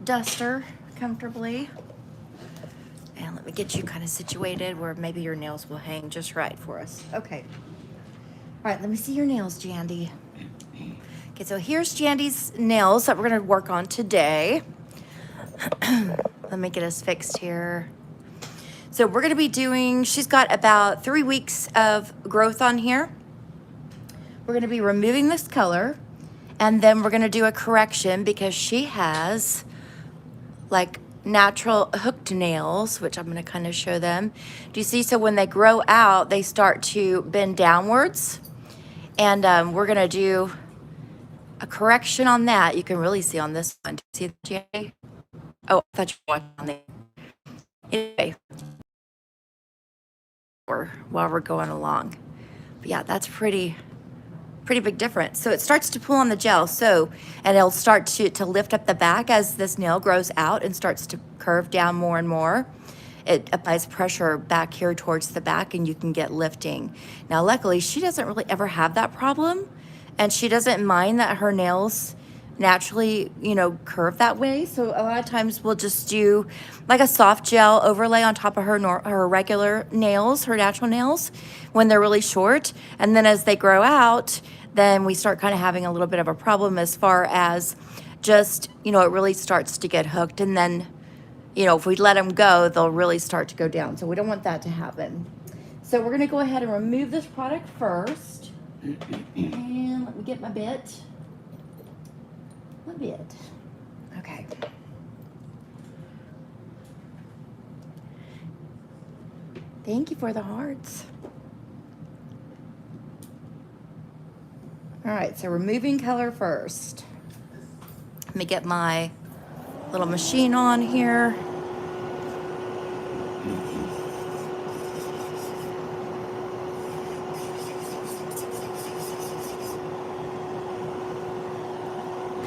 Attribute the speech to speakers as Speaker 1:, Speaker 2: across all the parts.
Speaker 1: duster comfortably. And let me get you kind of situated where maybe your nails will hang just right for us. Okay. All right, let me see your nails, Jandy. Okay, so here's Jandy's nails that we're gonna work on today. Let me get us fixed here. So we're gonna be doing, she's got about 3 weeks of growth on here. We're gonna be removing this color, and then we're gonna do a correction because she has like natural hooked nails, which I'm gonna kind of show them. Do you see? So when they grow out, they start to bend downwards. And we're gonna do a correction on that. You can really see on this one. See the Jay? Oh, I thought you were watching on the anyway. While we're going along. But yeah, that's pretty big difference. So it starts to pull on the gel. So, and it'll start to lift up the back as this nail grows out and starts to curve down more and more. It applies pressure back here towards the back and you can get lifting. Now, luckily, she doesn't really ever have that problem, and she doesn't mind that her nails naturally, you know, curve that way. So a lot of times we'll just do like a soft gel overlay on top of her regular nails, her natural nails, when they're really short. And then as they grow out, then we start kind of having a little bit of a problem as far as just, you know, it really starts to get hooked. And then, you know, if we let them go, they'll really start to go down. So we don't want that to happen. So we're going to go ahead and remove this product first. And let me get my bit. Okay. Thank you for the hearts. All right, so removing color first. Let me get my little machine on here.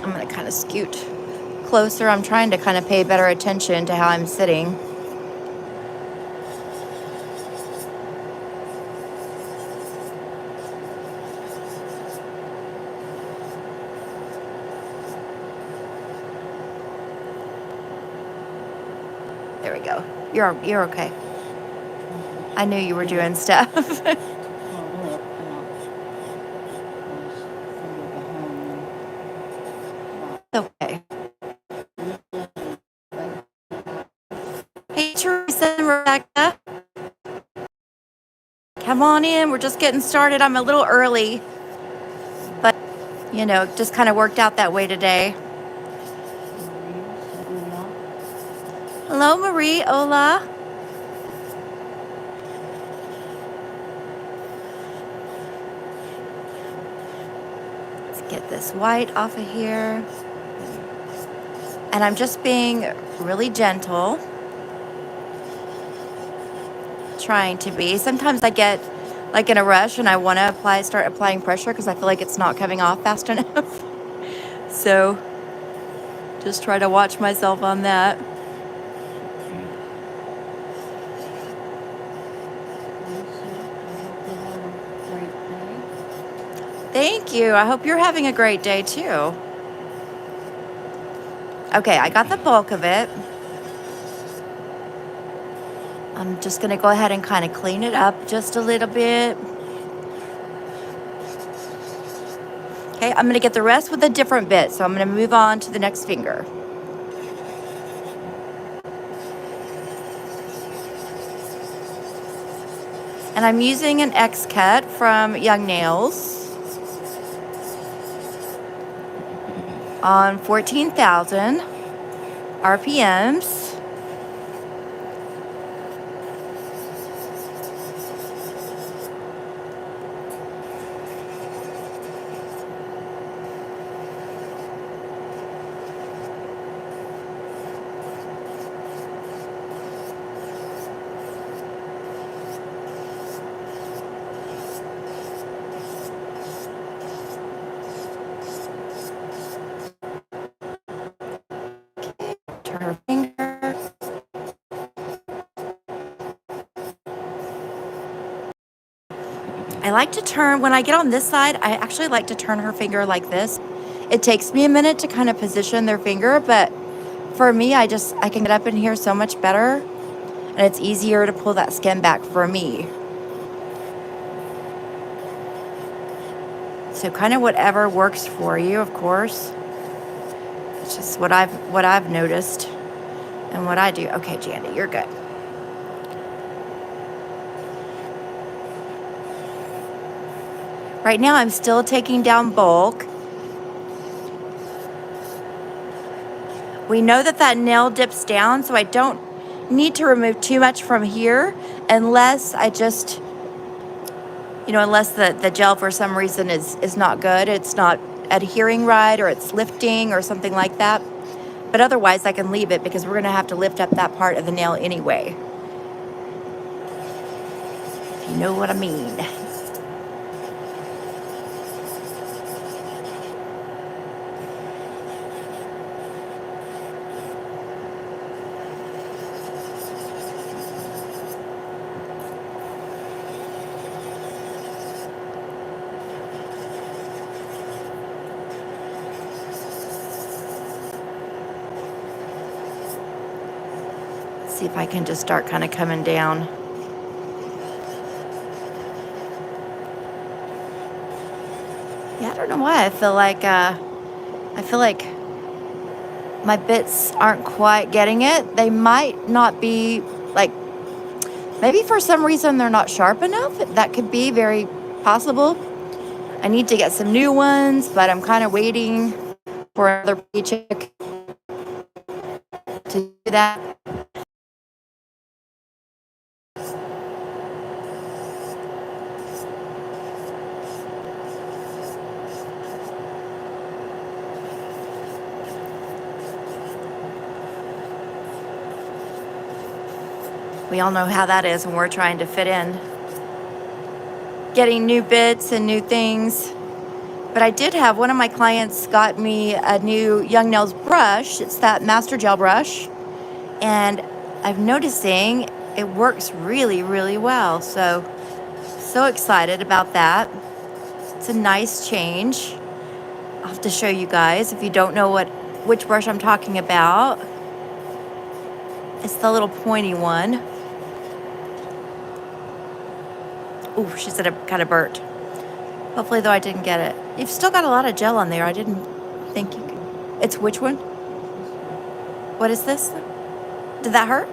Speaker 1: I'm gonna kind of scoot closer. I'm trying to kind of pay better attention to how I'm sitting. There we go. You're okay. I knew you were doing stuff. Okay. Hey, Teresa and Rebecca. Come on in. We're just getting started. I'm a little early, but, you know, just kind of worked out that way today. Hello, Marie. Hola. Let's get this white off of here. And I'm just being really gentle. Trying to be. Sometimes I get like in a rush and I want to start applying pressure because I feel like it's not coming off fast enough. So just try to watch myself on that. Thank you. I hope you're having a great day too. Okay, I got the bulk of it. I'm just going to go ahead and kind of clean it up just a little bit. Okay, I'm going to get the rest with a different bit. So I'm going to move on to the next finger. And I'm using an X cut from Young Nails on 14,000 RPMs. Her finger. I like to turn, when I get on this side, I actually like to turn her finger like this. It takes me a minute to kind of position their finger, but for me, I can get up in here so much better, and it's easier to pull that skin back for me. So kind of whatever works for you, of course. It's just what I've noticed and what I do. Okay, Jandy, you're good. Right now, I'm still taking down bulk. We know that nail dips down, so I don't need to remove too much from here unless I just, unless the gel for some reason is not good. It's not adhering right, or it's lifting or something like that. But otherwise, I can leave it because we're going to have to lift up that part of the nail anyway. If you know what I mean. See if I can just start kind of coming down. Yeah, I don't know why. I feel like my bits aren't quite getting it. They might not be like, maybe for some reason they're not sharp enough. That could be very possible. I need to get some new ones, but I'm kind of waiting for another paycheck to do that. We all know how that is when we're trying to fit in, getting new bits and new things. But I did have one of my clients got me a new Young Nails brush. It's that Master Gel brush. And I'm noticing it works really, really well. So excited about that. It's a nice change. I'll have to show you guys if you don't know which brush I'm talking about. It's the little pointy one. Ooh, she said it kind of burnt. Hopefully, though, I didn't get it. You've still got a lot of gel on there. I didn't think you could. It's which one? What is this? Did that hurt?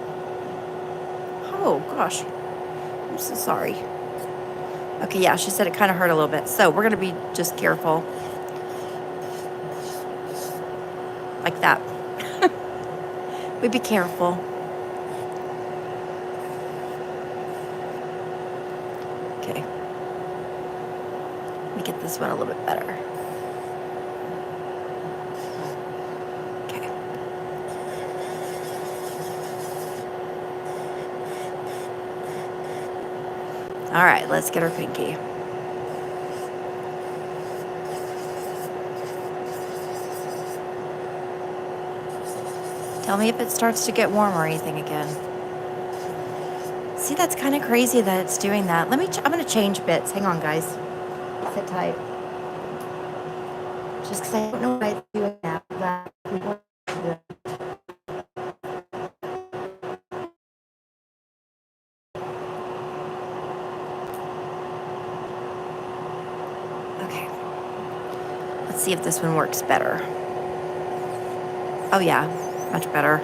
Speaker 1: Oh, gosh. I'm so sorry. Okay, yeah, she said it kind of hurt a little bit. So we're going to be just careful. Like that. We be careful. Okay. Let me get this one a little bit better. Okay. All right, let's get her pinky. Tell me if it starts to get warm or anything again. See, that's kind of crazy that it's doing that. I'm going to change bits. Hang on, guys. Sit tight. Just because I don't know why it's doing that. Okay. Let's see if this one works better. Oh, yeah. Much better.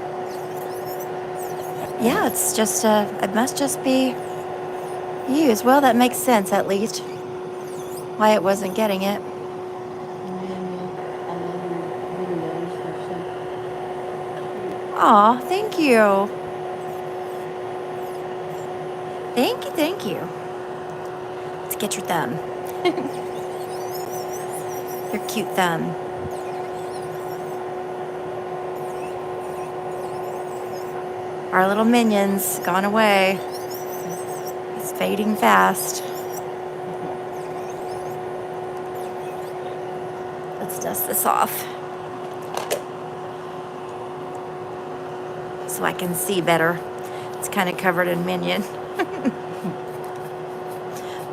Speaker 1: Yeah, it's just, it must just be used. Well, that makes sense, at least, why it wasn't getting it. Aw, thank you. Thank you. Let's get your thumb. Your cute thumb. Our little minion's gone away. It's fading fast. Let's dust this off so I can see better. It's kind of covered in minion.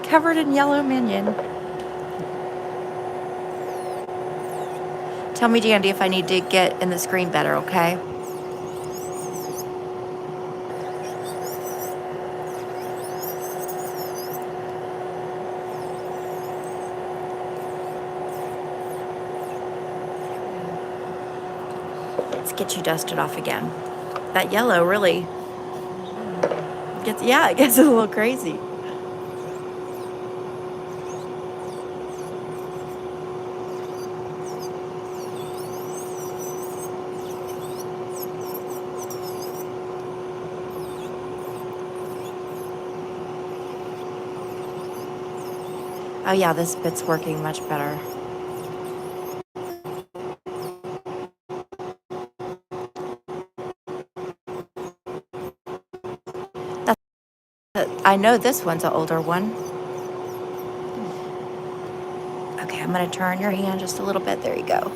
Speaker 1: Covered in yellow minion. Tell me, Dandy, if I need to get in the screen better, okay? Let's get you dusted off again. That yellow really gets, yeah, it gets a little crazy. Oh yeah, this bit's working much better. I know this one's an older one. Okay, I'm gonna turn your hand just a little bit. There you go.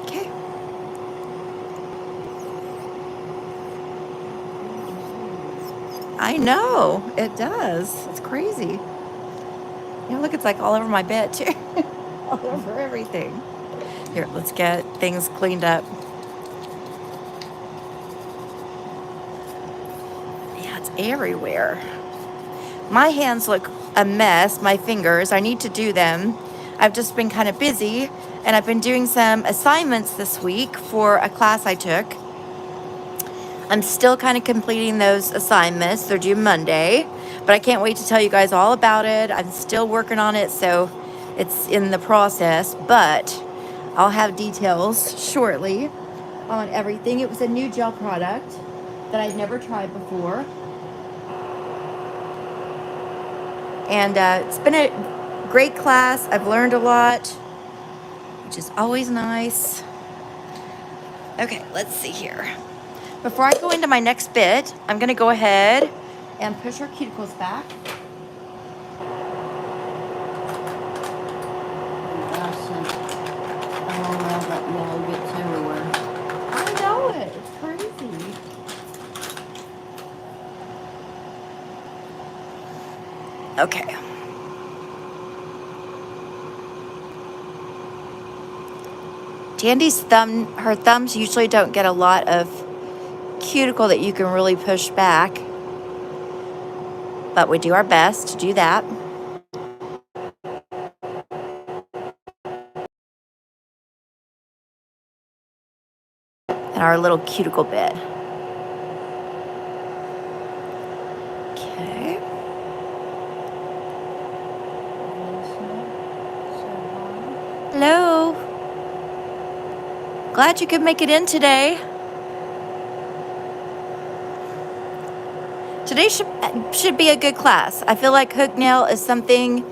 Speaker 1: Okay. I know, it does. It's crazy. Yeah, look, it's like all over my bed too. All over everything. Here, let's get things cleaned up. Yeah, it's everywhere. My hands look a mess, my fingers. I need to do them. I've just been kind of busy, and I've been doing some assignments this week for a class I took. I'm still kind of completing those assignments. They're due Monday, but I can't wait to tell you guys all about it. I'm still working on it, so it's in the process, but I'll have details shortly on everything. It was a new gel product that I'd never tried before. And it's been a great class. I've learned a lot, which is always nice. Okay, let's see here. Before I go into my next bit, I'm going to go ahead and push our cuticles back.
Speaker 2: That yellow gets everywhere.
Speaker 1: I know it. It's crazy. Okay. Tandy's her thumbs usually don't get a lot of cuticle that you can really push back, but we do our best to do that. And our little cuticle bit. Okay. Hello. Glad you could make it in today. Today should be a good class. I feel like hook nail is something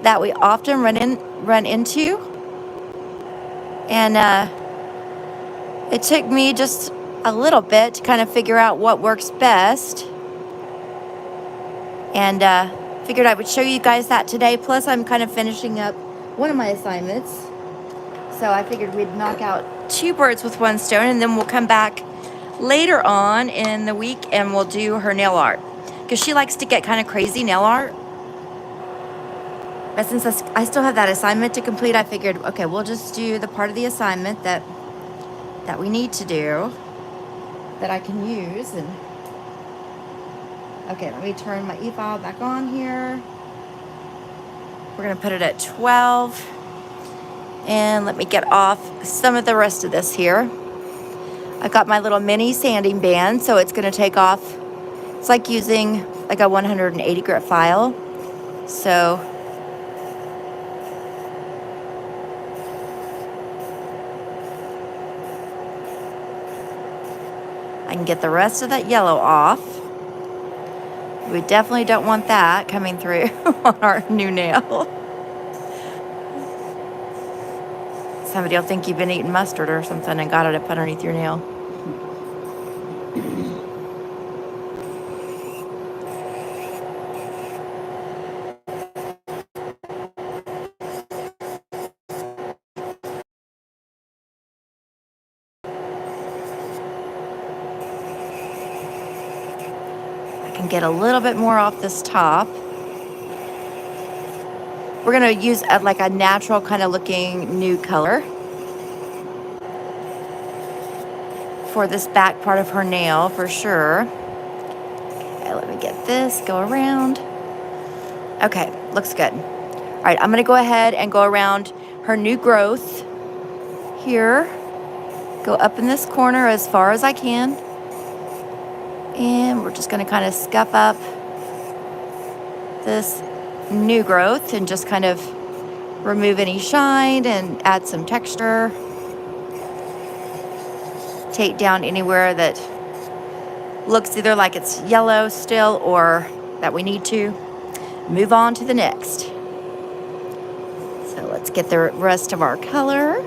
Speaker 1: that we often run into. And it took me just a little bit to kind of figure out what works best. And figured I would show you guys that today. Plus, I'm kind of finishing up one of my assignments. So I figured we'd knock out 2 birds with 1 stone, and then we'll come back later on in the week and we'll do her nail art. Because she likes to get kind of crazy nail art. But since I still have that assignment to complete, I figured, okay, we'll just do the part of the assignment that we need to do, that I can use. And okay, let me turn my e-file back on here. We're gonna put it at 12. And let me get off some of the rest of this here. I've got my little mini sanding band, so it's gonna take off. It's like using like a 180 grit file. So I can get the rest of that yellow off. We definitely don't want that coming through on our new nail. Somebody will think you've been eating mustard or something and got it up underneath your nail. I can get a little bit more off this top. We're gonna use like a natural kind of looking nude color for this back part of her nail for sure. Okay, let me get this, go around. Okay, looks good. All right, I'm gonna go ahead and go around her new growth here. Go up in this corner as far as I can. And we're just going to kind of scuff up this new growth and just kind of remove any shine and add some texture. Take down anywhere that looks either like it's yellow still or that we need to. Move on to the next. So let's get the rest of our color.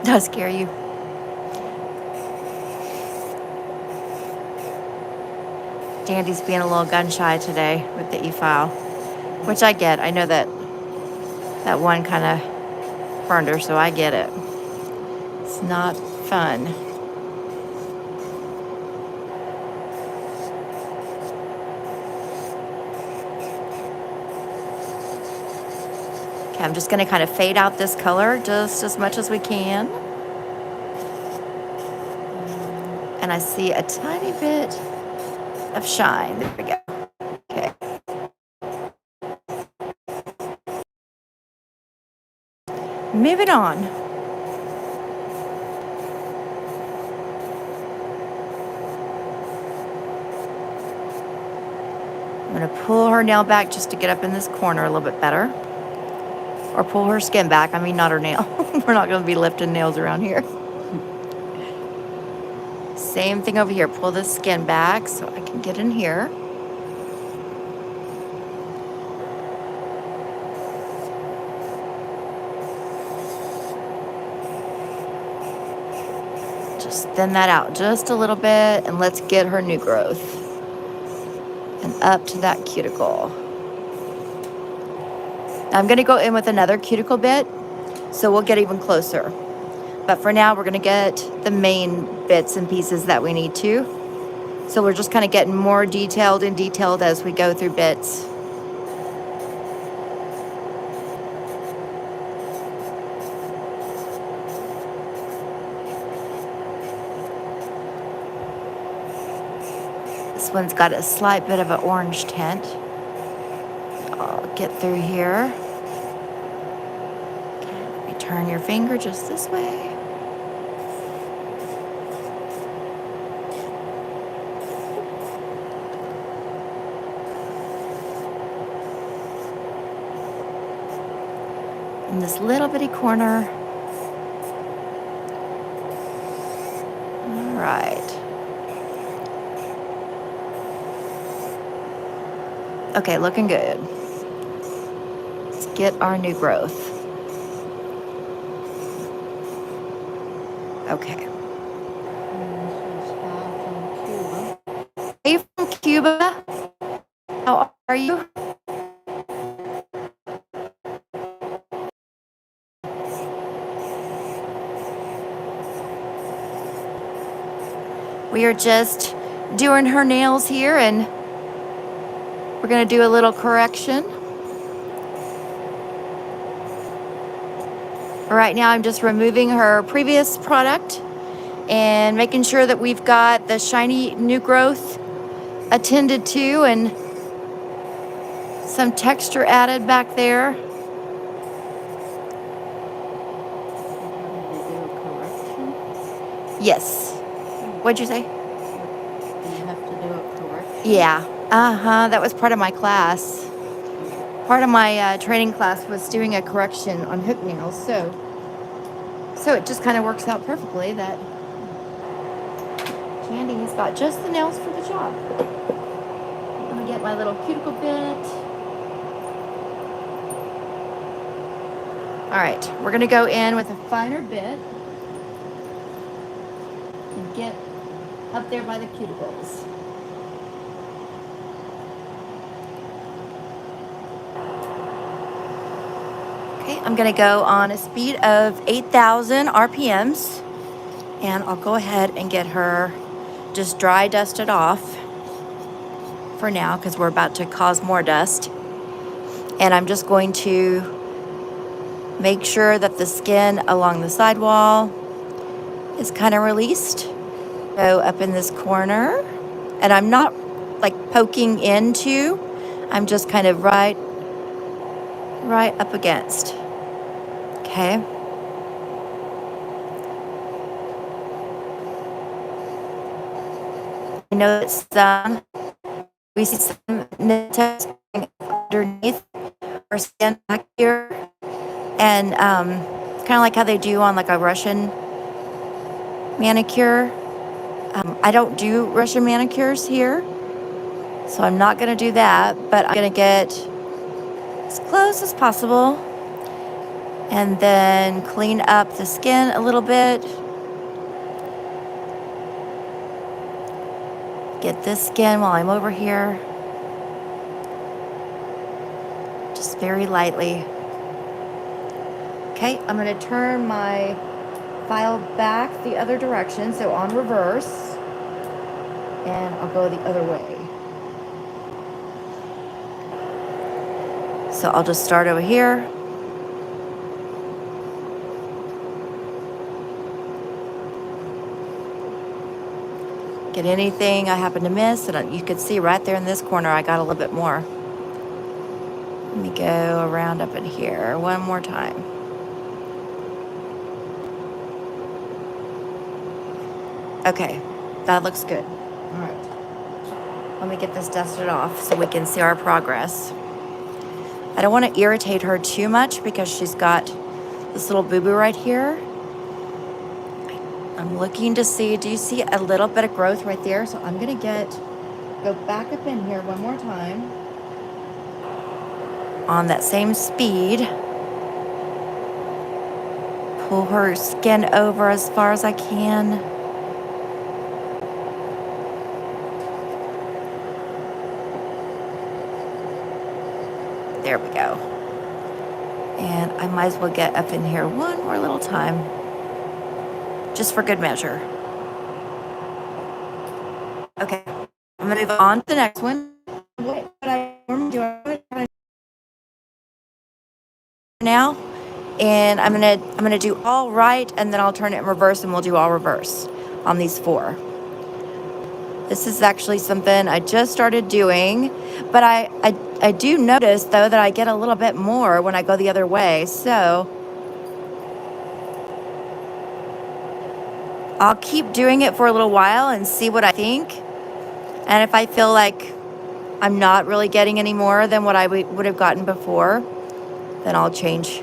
Speaker 1: Does scare you? Dandy's being a little gun shy today with the e-file, which I get. I know that one kind of burned her, so I get it. It's not fun. Okay, I'm just going to kind of fade out this color just as much as we can. And I see a tiny bit of shine. There we go. Okay. Moving on. I'm going to pull her nail back just to get up in this corner a little bit better. Or pull her skin back. I mean, not her nail. We're not going to be lifting nails around here. Same thing over here. Pull the skin back so I can get in here. Just thin that out just a little bit, and let's get her new growth. And up to that cuticle. I'm going to go in with another cuticle bit, so we'll get even closer. But for now, we're going to get the main bits and pieces that we need to. So we're just kind of getting more detailed and detailed as we go through bits. This one's got a slight bit of an orange tint. I'll get through here. Okay, turn your finger just this way. In this little bitty corner. All right. Okay, looking good. Let's get our new growth. Okay. Are you from Cuba? How are you? We are just doing her nails here, and we're going to do a little correction. Right now, I'm just removing her previous product and making sure that we've got the shiny new growth attended to and some texture added back there. Yes. What'd you say?
Speaker 2: You have to do a correction.
Speaker 1: Yeah. That was part of my class. Part of my training class was doing a correction on hook nails. So it just kind of works out perfectly that Candy has got just the nails for the job. Let me get my little cuticle bit. All right, we're going to go in with a finer bit and get up there by the cuticles. Okay, I'm going to go on a speed of 8,000 RPMs, and I'll go ahead and get her just dry dusted off for now because we're about to cause more dust. And I'm just going to make sure that the skin along the sidewall is kind of released. Go up in this corner, and I'm not like poking into, I'm just kind of right up against. Okay. I know that we see some nits underneath our skin back here, and kind of like how they do on like a Russian manicure. I don't do Russian manicures here, so I'm not going to do that, but I'm going to get as close as possible and then clean up the skin a little bit. Get this skin while I'm over here, just very lightly. Okay, I'm going to turn my file back the other direction, so on reverse, and I'll go the other way. So I'll just start over here. Get anything I happen to miss, and you can see right there in this corner I got a little bit more. Let me go around up in here one more time. Okay, that looks good. All right. Let me get this dusted off so we can see our progress. I don't want to irritate her too much because she's got this little boo-boo right here. I'm looking to see, do you see a little bit of growth right there? So I'm going to go back up in here one more time on that same speed. Pull her skin over as far as I can. There we go. And I might as well get up in here one more little time, just for good measure. Okay, I'm gonna move on to the next one. What I normally do now, and I'm gonna do all right, and then I'll turn it in reverse, and we'll do all reverse on these 4. This is actually something I just started doing, but I do notice though that I get a little bit more when I go the other way, so I'll keep doing it for a little while and see what I think. And if I feel like I'm not really getting any more than what I would have gotten before, then I'll change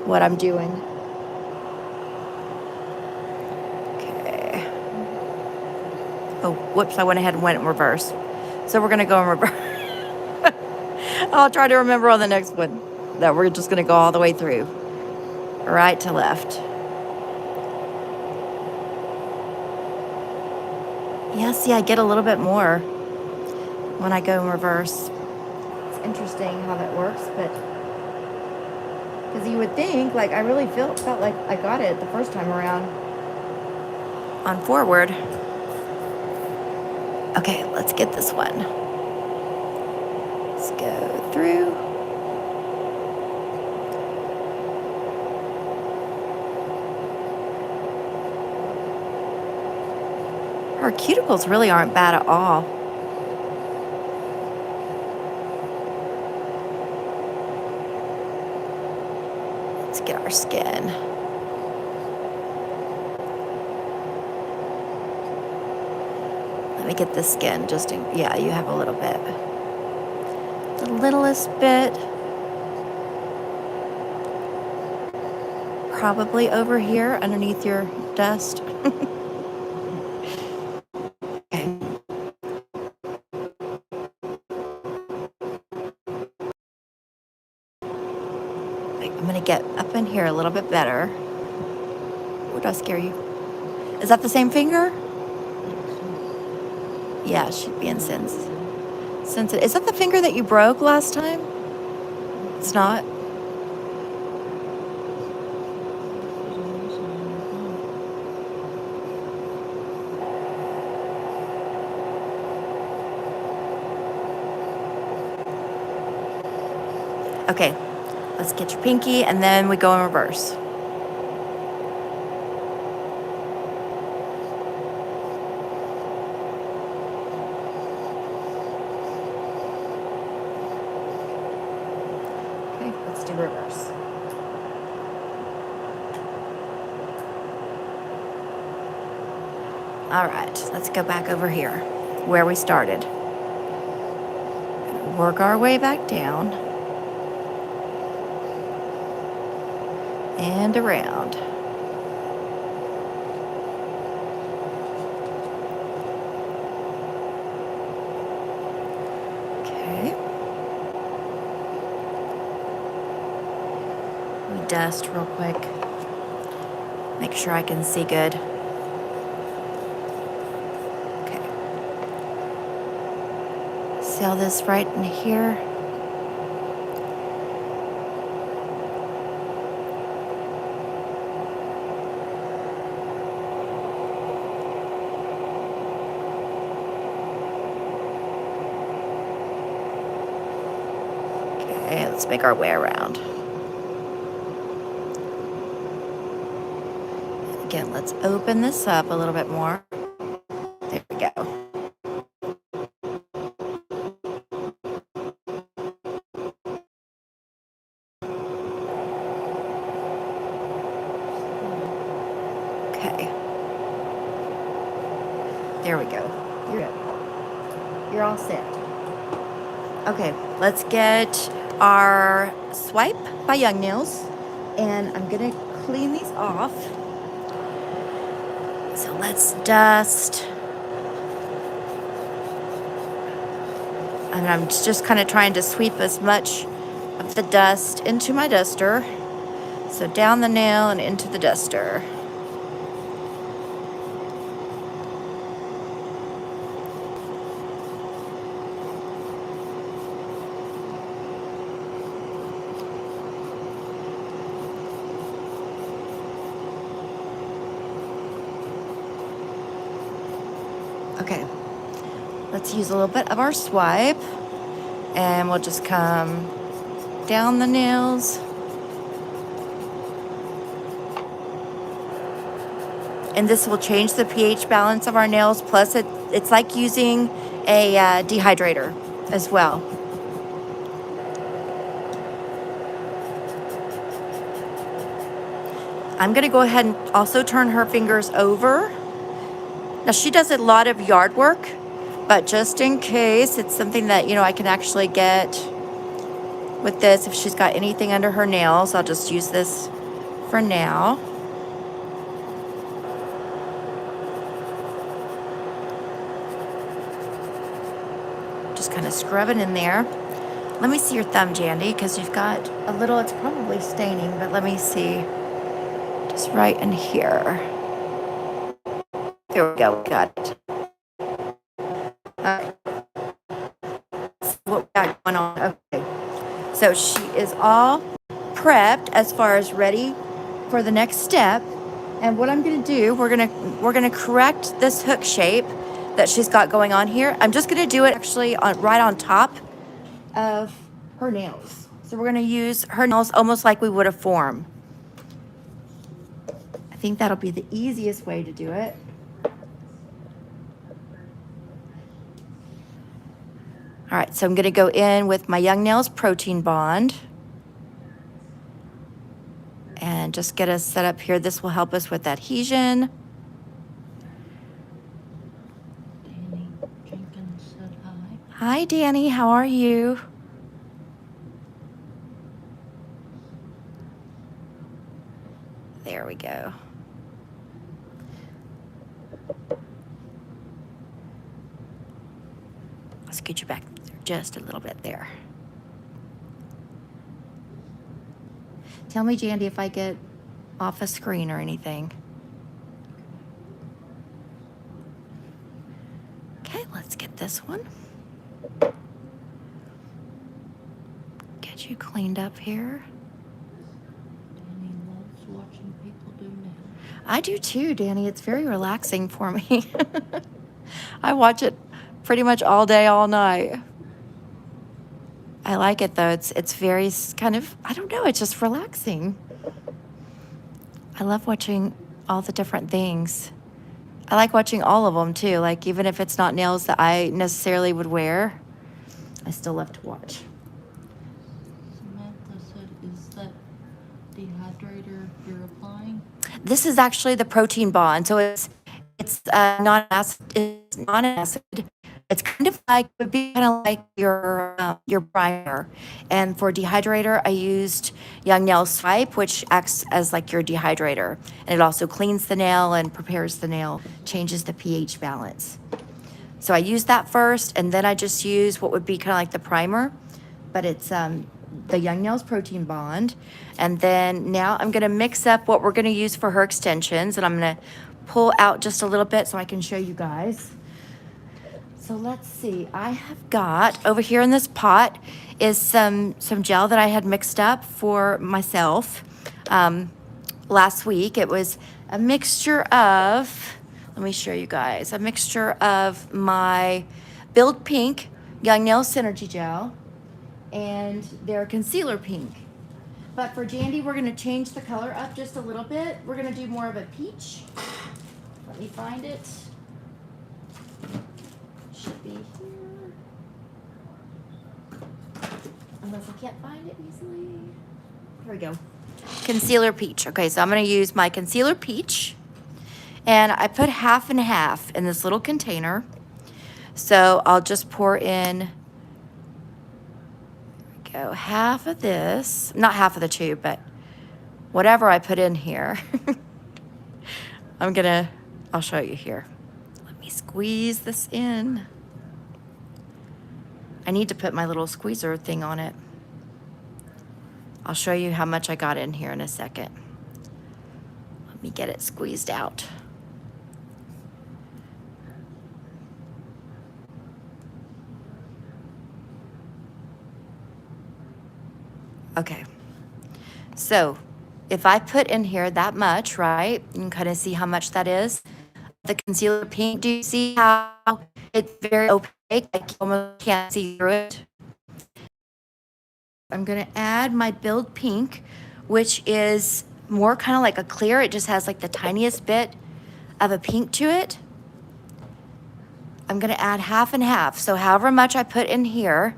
Speaker 1: what I'm doing. Okay. Oh, whoops, I went ahead and went in reverse. So we're going to go in reverse. I'll try to remember on the next one that we're just going to go all the way through, right to left. Yeah, see, I get a little bit more when I go in reverse. It's interesting how that works, but because you would think, like, I really felt like I got it the first time around on forward. Okay, let's get this one. Let's go through. Our cuticles really aren't bad at all. Let's get our skin. Let me get the skin just in, yeah, you have a little bit. The littlest bit. Probably over here underneath your dust. I'm gonna get up in here a little bit better. Would I scare you? Is that the same finger? Yeah, it should be in sensitive. Is that the finger that you broke last time? It's not? Okay, let's get your pinky and then we go in reverse. Okay, let's do reverse. All right, let's go back over here where we started. Work our way back down and around. Okay. We dust real quick. Make sure I can see good. Okay. Seal this right in here. Okay, let's make our way around. Again, let's open this up a little bit more. There we go. Okay. There we go. You're good. You're all set. Okay, let's get our swipe by Young Nails, and I'm gonna clean these off. So let's dust. And I'm just kind of trying to sweep as much of the dust into my duster. So down the nail and into the duster. Okay, let's use a little bit of our swipe, and we'll just come down the nails. And this will change the pH balance of our nails, plus it's like using a dehydrator as well. I'm gonna go ahead and also turn her fingers over. Now she does a lot of yard work, but just in case it's something that, you know, I can actually get with this, if she's got anything under her nails, I'll just use this for now. Just kind of scrub it in there. Let me see your thumb, Jandy, because you've got a little, it's probably staining, but let me see. Just right in here. There we go, we got it. Okay. What we got going on? Okay. So she is all prepped as far as ready for the next step. And what I'm gonna do, we're gonna correct this hook shape that she's got going on here. I'm just gonna do it actually right on top of her nails. So we're gonna use her nails almost like we would a form. I think that'll be the easiest way to do it. All right, so I'm gonna go in with my Young Nails Protein Bond and just get us set up here. This will help us with adhesion.
Speaker 2: Danny Jenkins said hi.
Speaker 1: Hi, Danny, how are you? There we go. I'll scoot you back just a little bit there. Tell me, Jandy, if I get off a screen or anything. Okay, let's get this one. Get you cleaned up here.
Speaker 2: Danny loves watching people do nails.
Speaker 1: I do too, Danny. It's very relaxing for me. I watch it pretty much all day, all night. I like it though. It's very kind of, I don't know, it's just relaxing. I love watching all the different things. I like watching all of them too. Like even if it's not nails that I necessarily would wear, I still love to watch.
Speaker 2: Samantha said, is that dehydrator you're applying?
Speaker 1: This is actually the protein bond. So it's non-acid. It's non-acid. It's kind of like, would be kind of like your primer. And for dehydrator, I used Young Nail Swipe, which acts as like your dehydrator. And it also cleans the nail and prepares the nail, changes the pH balance. So I used that first, and then I just use what would be kind of like the primer, but it's the Young Nails Protein Bond. And then now I'm gonna mix up what we're gonna use for her extensions, and I'm gonna pull out just a little bit so I can show you guys. So let's see, I have got, over here in this pot is some gel that I had mixed up for myself last week. It was a mixture of, let me show you guys, a mixture of my Build Pink Young Nail Synergy Gel and their Concealer Pink. But for Jandy, we're gonna change the color up just a little bit. We're gonna do more of a peach. Let me find it. Should be here. Unless I can't find it easily. Here we go. Concealer Peach. Okay, so I'm gonna use my Concealer Peach. And I put half and half in this little container. So I'll just pour in, there we go, half of this. Not half of the tube, but whatever I put in here. I'll show you here. Let me squeeze this in. I need to put my little squeezer thing on it. I'll show you how much I got in here in a second. Let me get it squeezed out. Okay, so if I put in here that much, right, you can kind of see how much that is. The Concealer Pink, do you see how it's very opaque? I almost can't see through it. I'm gonna add my Build Pink, which is more kind of like a clear. It just has like the tiniest bit of a pink to it. I'm gonna add half and half. So however much I put in here,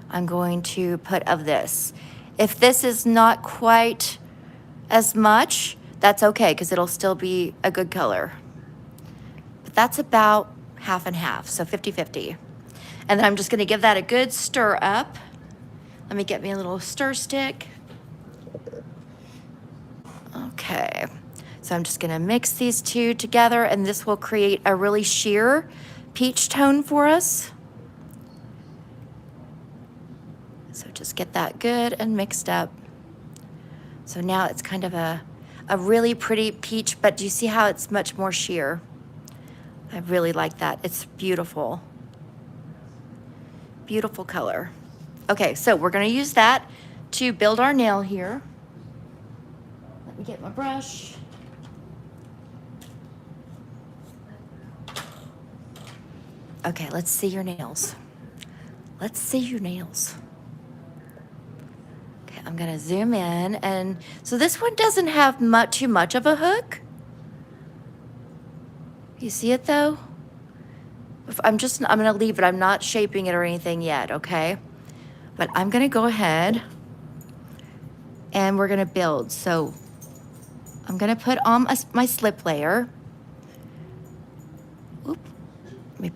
Speaker 1: I'm going to put of this. If this is not quite as much, that's okay, because it'll still be a good color. But that's about half and half, so 50-50. And then I'm just gonna give that a good stir up. Let me get me a little stir stick. Okay, so I'm just gonna mix these two together, and this will create a really sheer peach tone for us. So just get that good and mixed up. So now it's kind of a really pretty peach, but do you see how it's much more sheer? I really like that. It's beautiful. Beautiful color. Okay, so we're gonna use that to build our nail here. Let me get my brush. Okay, let's see your nails. Let's see your nails. Okay, I'm gonna zoom in, and so this one doesn't have too much of a hook. You see it though? I'm gonna leave it. I'm not shaping it or anything yet, okay? But I'm gonna go ahead and we're gonna build. So I'm gonna put on my slip layer. Oop. Let me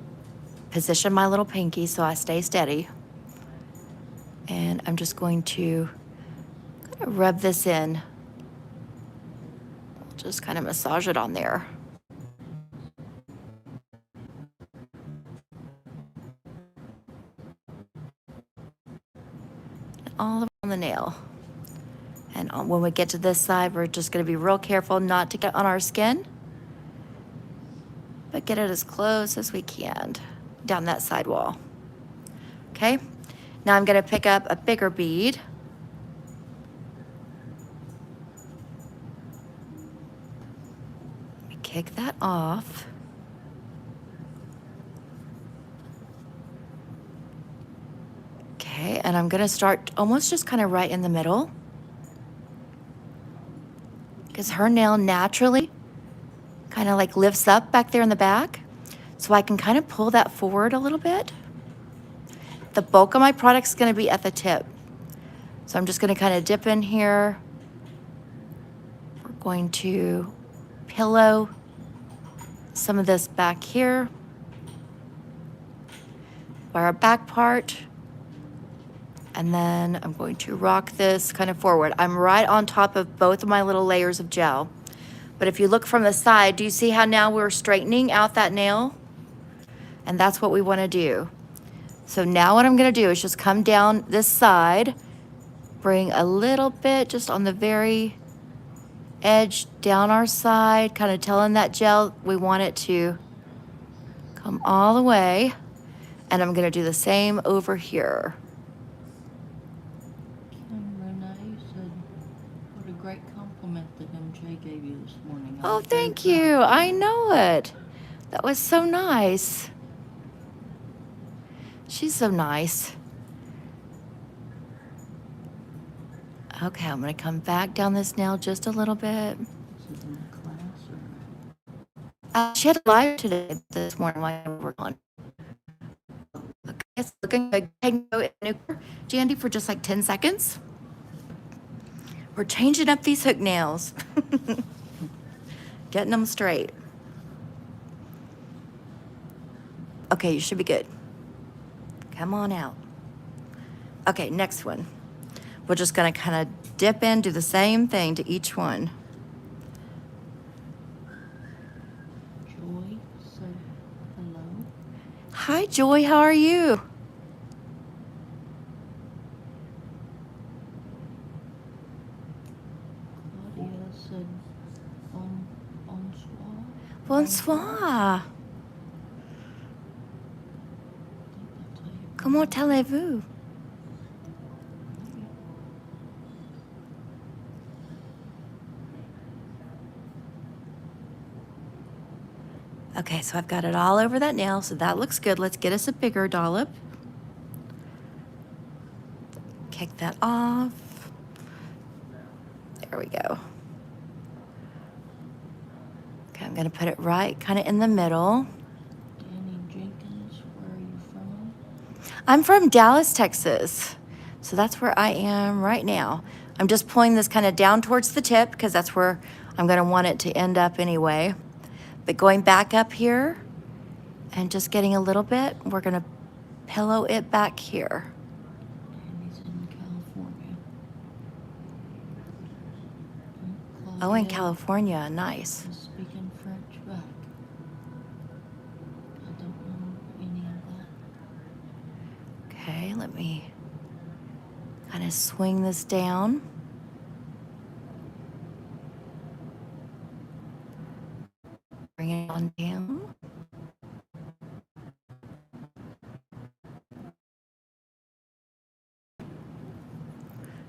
Speaker 1: position my little pinky so I stay steady. And I'm just going to kind of rub this in. Just kind of massage it on there. All around the nail. And when we get to this side, we're just gonna be real careful not to get on our skin, but get it as close as we can down that side wall. Okay, now I'm gonna pick up a bigger bead. Let me kick that off. Okay, and I'm gonna start almost just kind of right in the middle, because her nail naturally kind of like lifts up back there in the back. So I can kind of pull that forward a little bit. The bulk of my product's gonna be at the tip. So I'm just gonna kind of dip in here. We're going to pillow some of this back here by our back part. And then I'm going to rock this kind of forward. I'm right on top of both of my little layers of gel. But if you look from the side, do you see how now we're straightening out that nail? And that's what we want to do. So now what I'm going to do is just come down this side, bring a little bit just on the very edge down our side, kind of telling that gel we want it to come all the way. And I'm going to do the same over here.
Speaker 2: Renee said, what a great compliment that MJ gave you this morning. I
Speaker 1: Oh,
Speaker 2: was very
Speaker 1: thank
Speaker 2: proud
Speaker 1: you.
Speaker 2: of
Speaker 1: I know it. That was so nice. She's so nice. Okay, I'm going to come back down this nail just a little bit.
Speaker 2: Is it in the class or?
Speaker 1: She had a live today this morning while we were on. Okay, it's looking good. Can go in Jandy for just like 10 seconds. We're changing up these hook nails. Getting them straight. Okay, you should be good. Come on out. Okay, next one. We're just gonna kind of dip in, do the same thing to each one.
Speaker 2: Joy said hello.
Speaker 1: Hi, Joy, how are you?
Speaker 2: Claudia said bonsoir.
Speaker 1: Bonsoir.
Speaker 2: I think that's how you
Speaker 1: Comment
Speaker 2: pronounce it.
Speaker 1: allez-vous? Okay, so I've got it all over that nail, so that looks good. Let's get us a bigger dollop. Kick that off. There we go. Okay, I'm gonna put it right kind of in the middle.
Speaker 2: Danny Jenkins, where are you from?
Speaker 1: I'm from Dallas, Texas. So that's where I am right now. I'm just pulling this kind of down towards the tip because that's where I'm gonna want it to end up anyway. But going back up here and just getting a little bit, we're gonna pillow it back here.
Speaker 2: Danny's in California.
Speaker 1: Oh, in
Speaker 2: Claudia
Speaker 1: California, nice.
Speaker 2: is speaking French back. I don't know any of that.
Speaker 1: Okay, let me kind of swing this down. Bring it on down.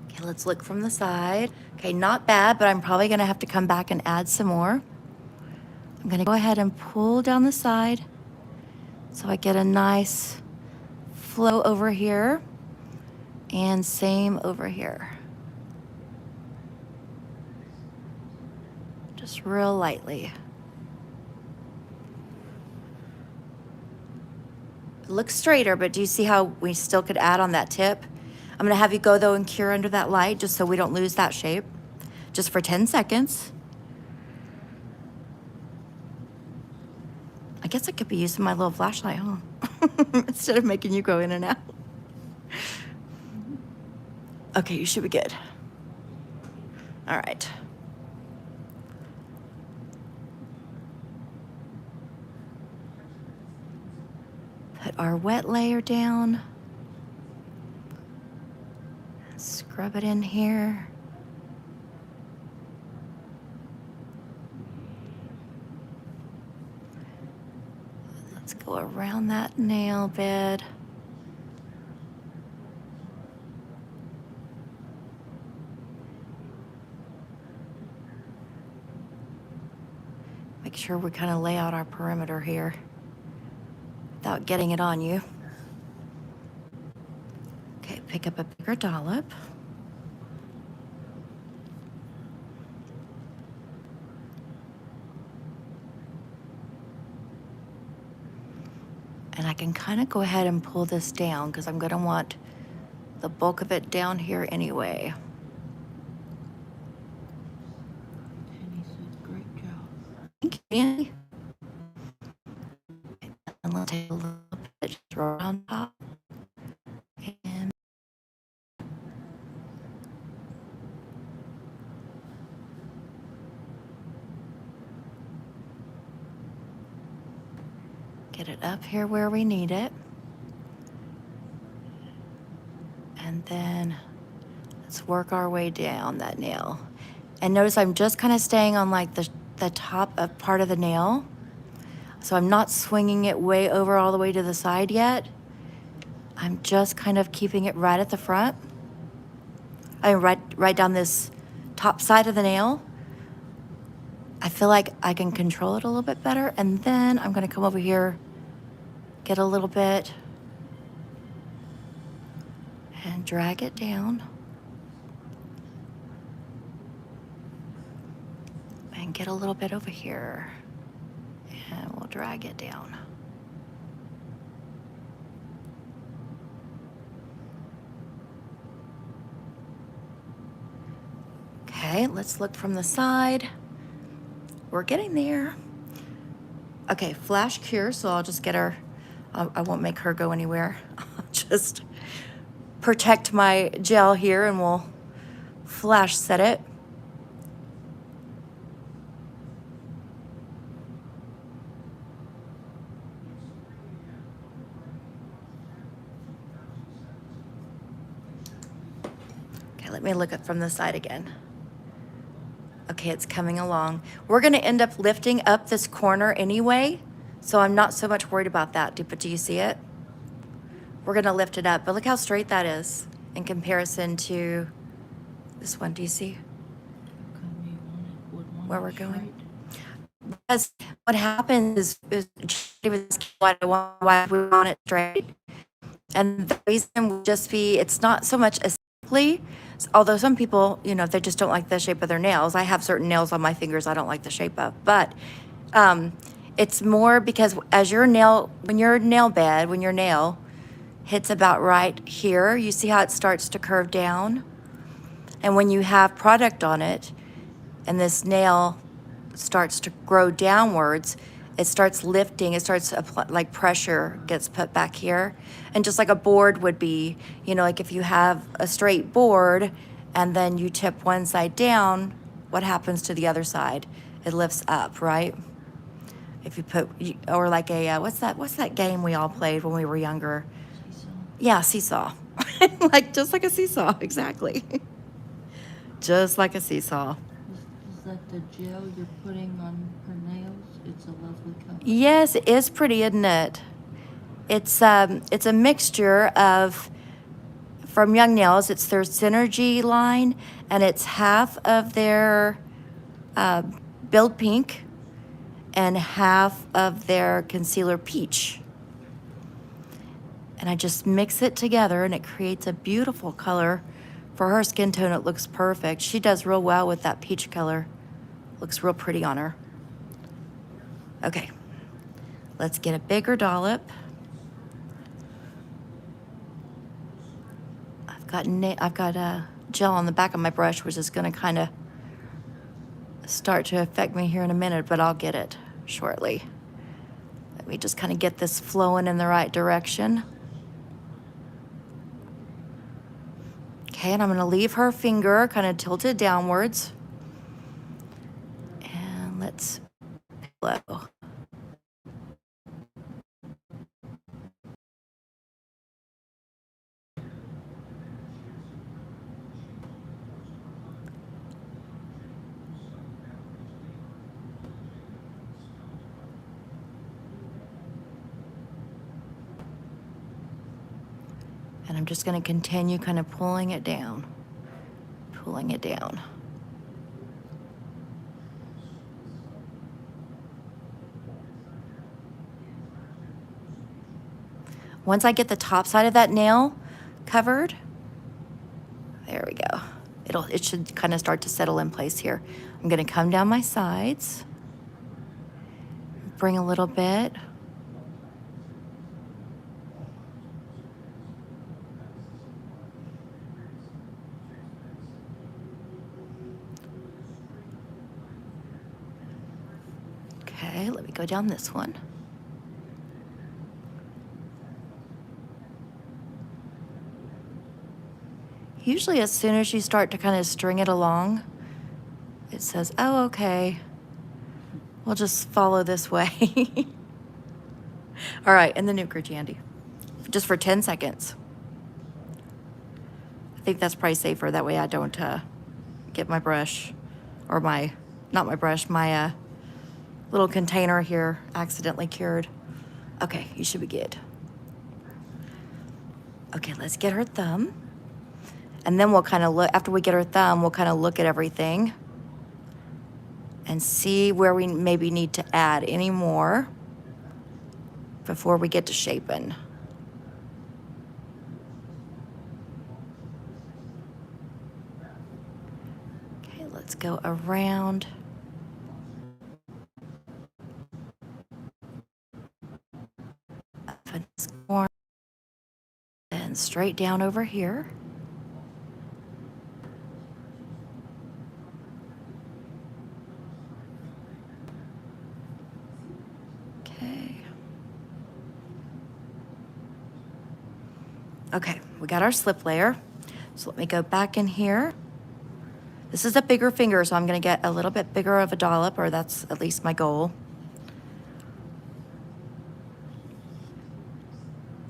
Speaker 1: Okay, let's look from the side. Okay, not bad, but I'm probably gonna have to come back and add some more. I'm gonna go ahead and pull down the side so I get a nice flow over here, and same over here. Just real lightly. It looks straighter, but do you see how we still could add on that tip? I'm gonna have you go though and cure under that light just so we don't lose that shape. Just for 10 seconds. I guess I could be using my little flashlight, huh? Instead of making you go in and out. Okay, you should be good. All right. Put our wet layer down. Scrub it in here. Let's go around that nail bed. Make sure we kind of lay out our perimeter here without getting it on you. Okay, pick up a bigger dollop. And I can kind of go ahead and pull this down because I'm going to want the bulk of it down here anyway.
Speaker 2: Penny said, great job.
Speaker 1: Thank you, Annie. And let's take a little bit just right on top. And get it up here where we need it. And then let's work our way down that nail. And notice I'm just kind of staying on like the top of part of the nail. So I'm not swinging it way over all the way to the side yet. I'm just kind of keeping it right at the front. I mean, right down this top side of the nail. I feel like I can control it a little bit better. And then I'm going to come over here, get a little bit, and drag it down. And get a little bit over here. And we'll drag it down. Okay, let's look from the side. We're getting there. Okay, flash cure, so I'll just get her, I won't make her go anywhere. I'll just protect my gel here and we'll flash set it. Okay, let me look up from the side again. Okay, it's coming along. We're gonna end up lifting up this corner anyway, so I'm not so much worried about that. But do you see it? We're gonna lift it up, but look how straight that is in comparison to this one. Do you see where we're going? Because what happens is why we want it straight. And the reason would just be, it's not so much aesthetically, although some people, you know, they just don't like the shape of their nails. I have certain nails on my fingers I don't like the shape of, but it's more because as your nail, when your nail hits about right here, you see how it starts to curve down? And when you have product on it and this nail starts to grow downwards, it starts lifting, it starts like pressure gets put back here. And just like a board would be, you know, like if you have a straight board and then you tip one side down, what happens to the other side? It lifts up, right? If you put, or like a, what's that game we all played when we were younger?
Speaker 2: Seesaw.
Speaker 1: Yeah, seesaw. Just like a seesaw, exactly. Just like a seesaw.
Speaker 2: Is that the gel you're putting on her nails? It's a lovely color.
Speaker 1: Yes, it is pretty, isn't it? It's a mixture of, from Young Nails, it's their Synergy line, and it's half of their Build Pink and half of their Concealer Peach. And I just mix it together and it creates a beautiful color. For her skin tone, it looks perfect. She does real well with that peach color. Looks real pretty on her. Okay, let's get a bigger dollop. I've got gel on the back of my brush, which is going to kind of start to affect me here in a minute, but I'll get it shortly. Let me just kind of get this flowing in the right direction. Okay, and I'm going to leave her finger kind of tilted downwards. And let's blow. And I'm just going to continue kind of pulling it down, pulling it down. Once I get the top side of that nail covered, There we go. It should kind of start to settle in place here. I'm gonna come down my sides, bring a little bit. Okay, let me go down this one. Usually as soon as you start to kind of string it along, it says, oh, okay, we'll just follow this way. All right, and the nuker, Jandy, just for 10 seconds. I think that's probably safer. That way I don't get my brush or not my brush, my little container here accidentally cured. Okay, you should be good. Okay, let's get her thumb. And then we'll kind of look, after we get our thumb, we'll kind of look at everything and see where we maybe need to add any more before we get to shaping. Okay, let's go around. Up in this corner and straight down over here. Okay, we got our slip layer. So let me go back in here. This is a bigger finger, so I'm gonna get a little bit bigger of a dollop, or that's at least my goal.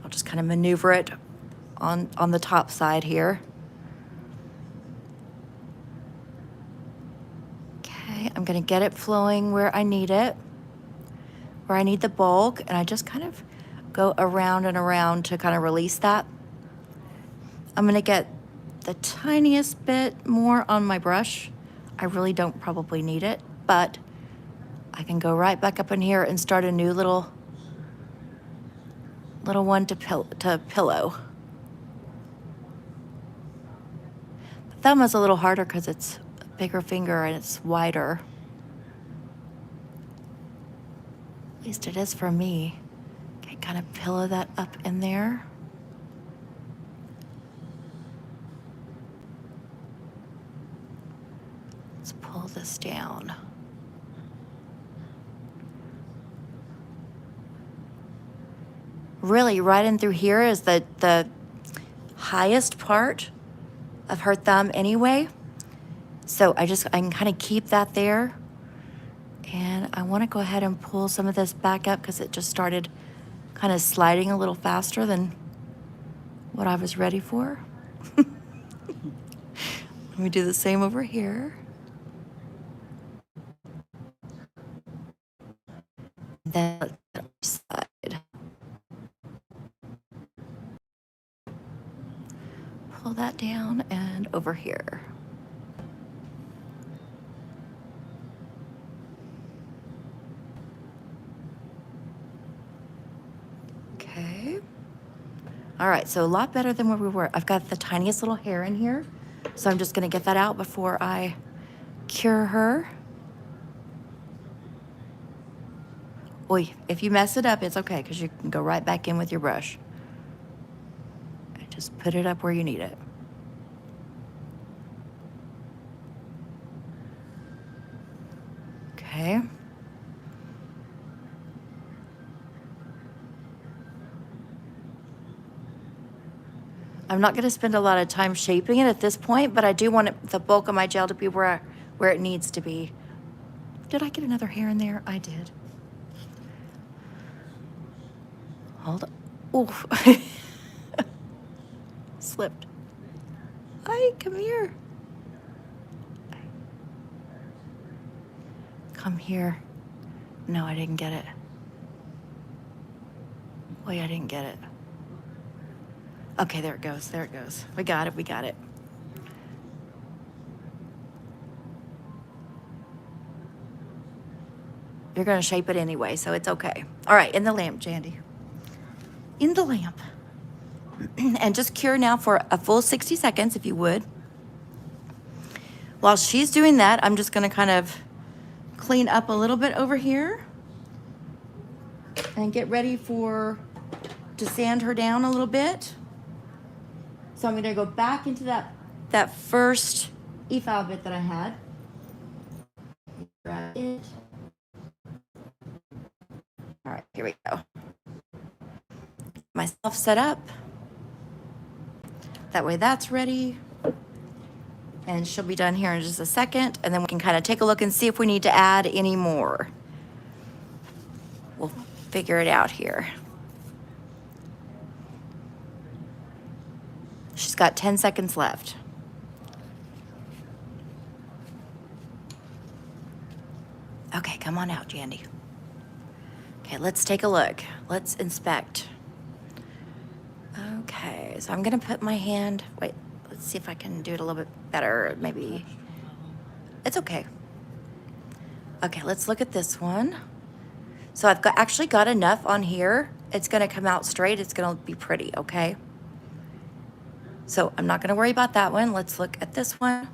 Speaker 1: I'll just kind of maneuver it on the top side here. Okay, I'm gonna get it flowing where I need it, where I need the bulk, and I just kind of go around and around to kind of release that. I'm gonna get the tiniest bit more on my brush. I really don't probably need it, but I can go right back up in here and start a new little one to pillow. The thumb is a little harder because it's a bigger finger and it's wider. At least it is for me. Okay, kind of pillow that up in there. Let's pull this down. Really, right in through here is the highest part of her thumb anyway. So I can kind of keep that there. And I want to go ahead and pull some of this back up because it just started kind of sliding a little faster than what I was ready for. Let me do the same over here. Then let's get our side. Pull that down and over here. Okay. All right, so a lot better than where we were. I've got the tiniest little hair in here, so I'm just gonna get that out before I cure her. Oi, if you mess it up, it's okay, because you can go right back in with your brush. And just put it up where you need it. Okay. I'm not going to spend a lot of time shaping it at this point, but I do want the bulk of my gel to be where it needs to be. Did I get another hair in there? I did. Hold on. Oof. Slipped. Hi, come here. Come here. No, I didn't get it. Wait, I didn't get it. Okay, there it goes. There it goes. We got it. We got it. You're going to shape it anyway, so it's okay. All right, in the lamp, Jandy. In the lamp. And just cure now for a full 60 seconds, if you would. While she's doing that, I'm just gonna kind of clean up a little bit over here and get ready to sand her down a little bit. So I'm gonna go back into that first e-file bit that I had. Grab it. All right, here we go. Myself set up. That way that's ready. And she'll be done here in just a second. And then we can kind of take a look and see if we need to add any more. We'll figure it out here. She's got 10 seconds left. Okay, come on out, Jandy. Okay, let's take a look. Let's inspect. Okay, so I'm gonna put my hand, wait, let's see if I can do it a little bit better, maybe. It's okay. Okay, let's look at this one. So I've actually got enough on here. It's gonna come out straight, it's gonna be pretty, okay? So I'm not gonna worry about that one. Let's look at this one.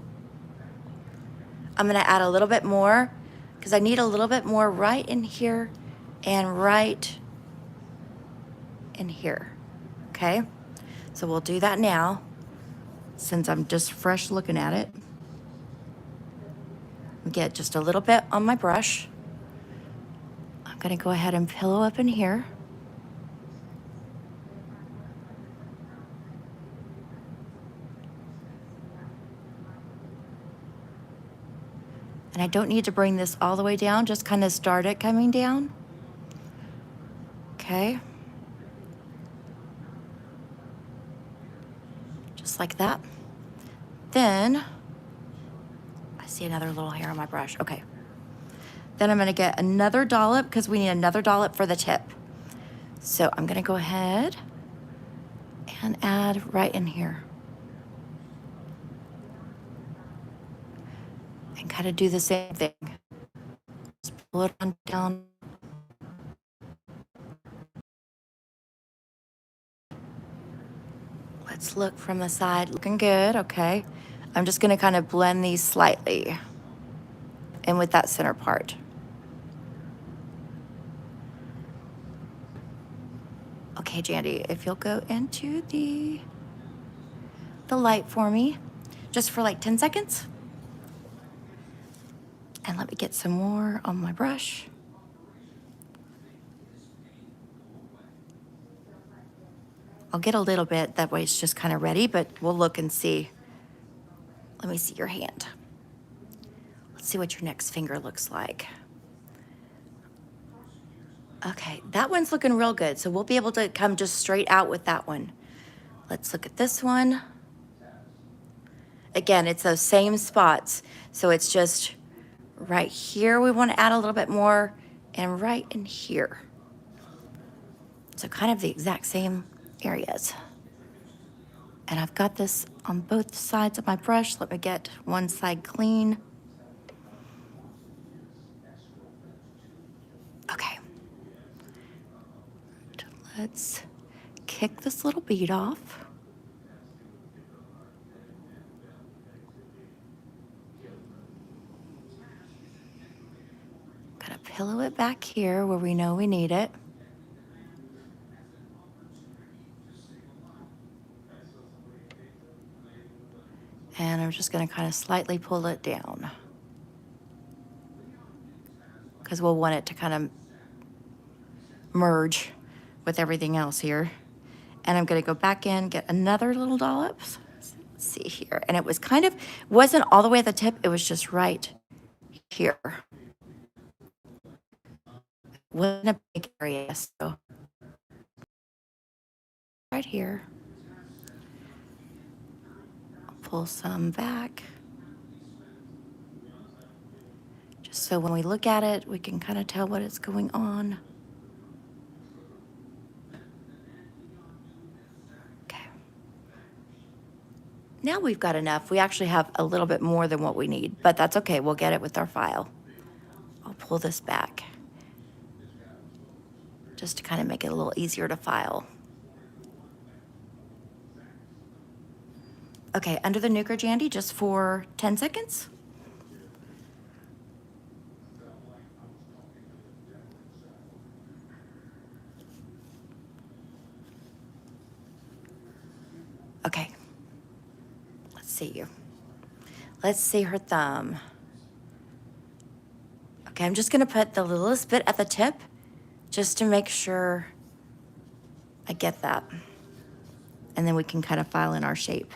Speaker 1: I'm gonna add a little bit more because I need a little bit more right in here and right in here, okay? So we'll do that now since I'm just fresh looking at it. Get just a little bit on my brush. I'm gonna go ahead and pillow up in here. And I don't need to bring this all the way down, just kind of start it coming down. Okay. Just like that. Then, I see another little hair on my brush. Okay. Then I'm gonna get another dollop because we need another dollop for the tip. So I'm gonna go ahead and add right in here. And kind of do the same thing. Just pull it on down. Let's look from the side, looking good, okay. I'm just gonna kind of blend these slightly in with that center part. Okay, Jandy, if you'll go into the light for me, just for like 10 seconds. And let me get some more on my brush. I'll get a little bit, that way it's just kind of ready, but we'll look and see. Let me see your hand. Let's see what your next finger looks like. Okay, that one's looking real good, so we'll be able to come just straight out with that one. Let's look at this one. Again, it's those same spots, so it's just right here we want to add a little bit more, and right in here. So kind of the exact same areas. And I've got this on both sides of my brush. Let me get one side clean. Okay. Let's kick this little bead off. Gotta pillow it back here where we know we need it. And I'm just gonna kind of slightly pull it down because we'll want it to kind of merge with everything else here. And I'm gonna go back in, get another little dollop. Let's see here. And it was kind of, wasn't all the way at the tip, it was just right here. Wasn't a big area, so right here. I'll pull some back. Just so when we look at it, we can kind of tell what is going on. Okay. Now we've got enough. We actually have a little bit more than what we need, but that's okay. We'll get it with our file. I'll pull this back just to kind of make it a little easier to file. Okay, under the nuker jandy just for 10 seconds. Okay, let's see you. Let's see her thumb. Okay, I'm just gonna put the littlest bit at the tip just to make sure I get that. And then we can kind of file in our shape.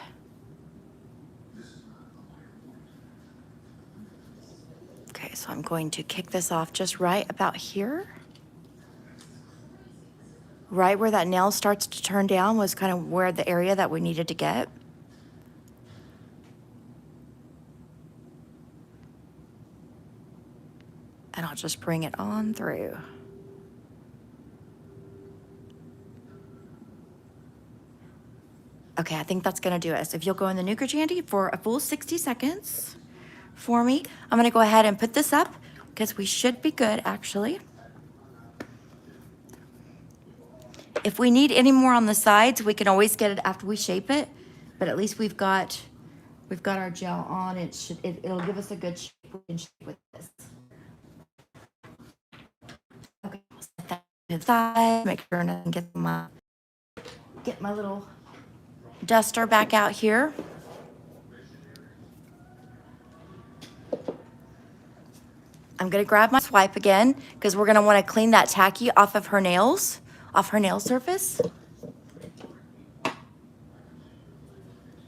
Speaker 1: Okay, so I'm going to kick this off just right about here. Right where that nail starts to turn down was kind of where the area that we needed to get. And I'll just bring it on through. Okay, I think that's gonna do it. So if you'll go in the nuker jandy for a full 60 seconds for me, I'm gonna go ahead and put this up because we should be good actually. If we need any more on the sides, we can always get it after we shape it, but at least we've got our gel on. It'll give us a good shape we can shape with this. Okay, I'll set that to the side, make sure I get my little duster back out here. I'm gonna grab my swipe again because we're gonna wanna clean that tacky off of her nails, off her nail surface.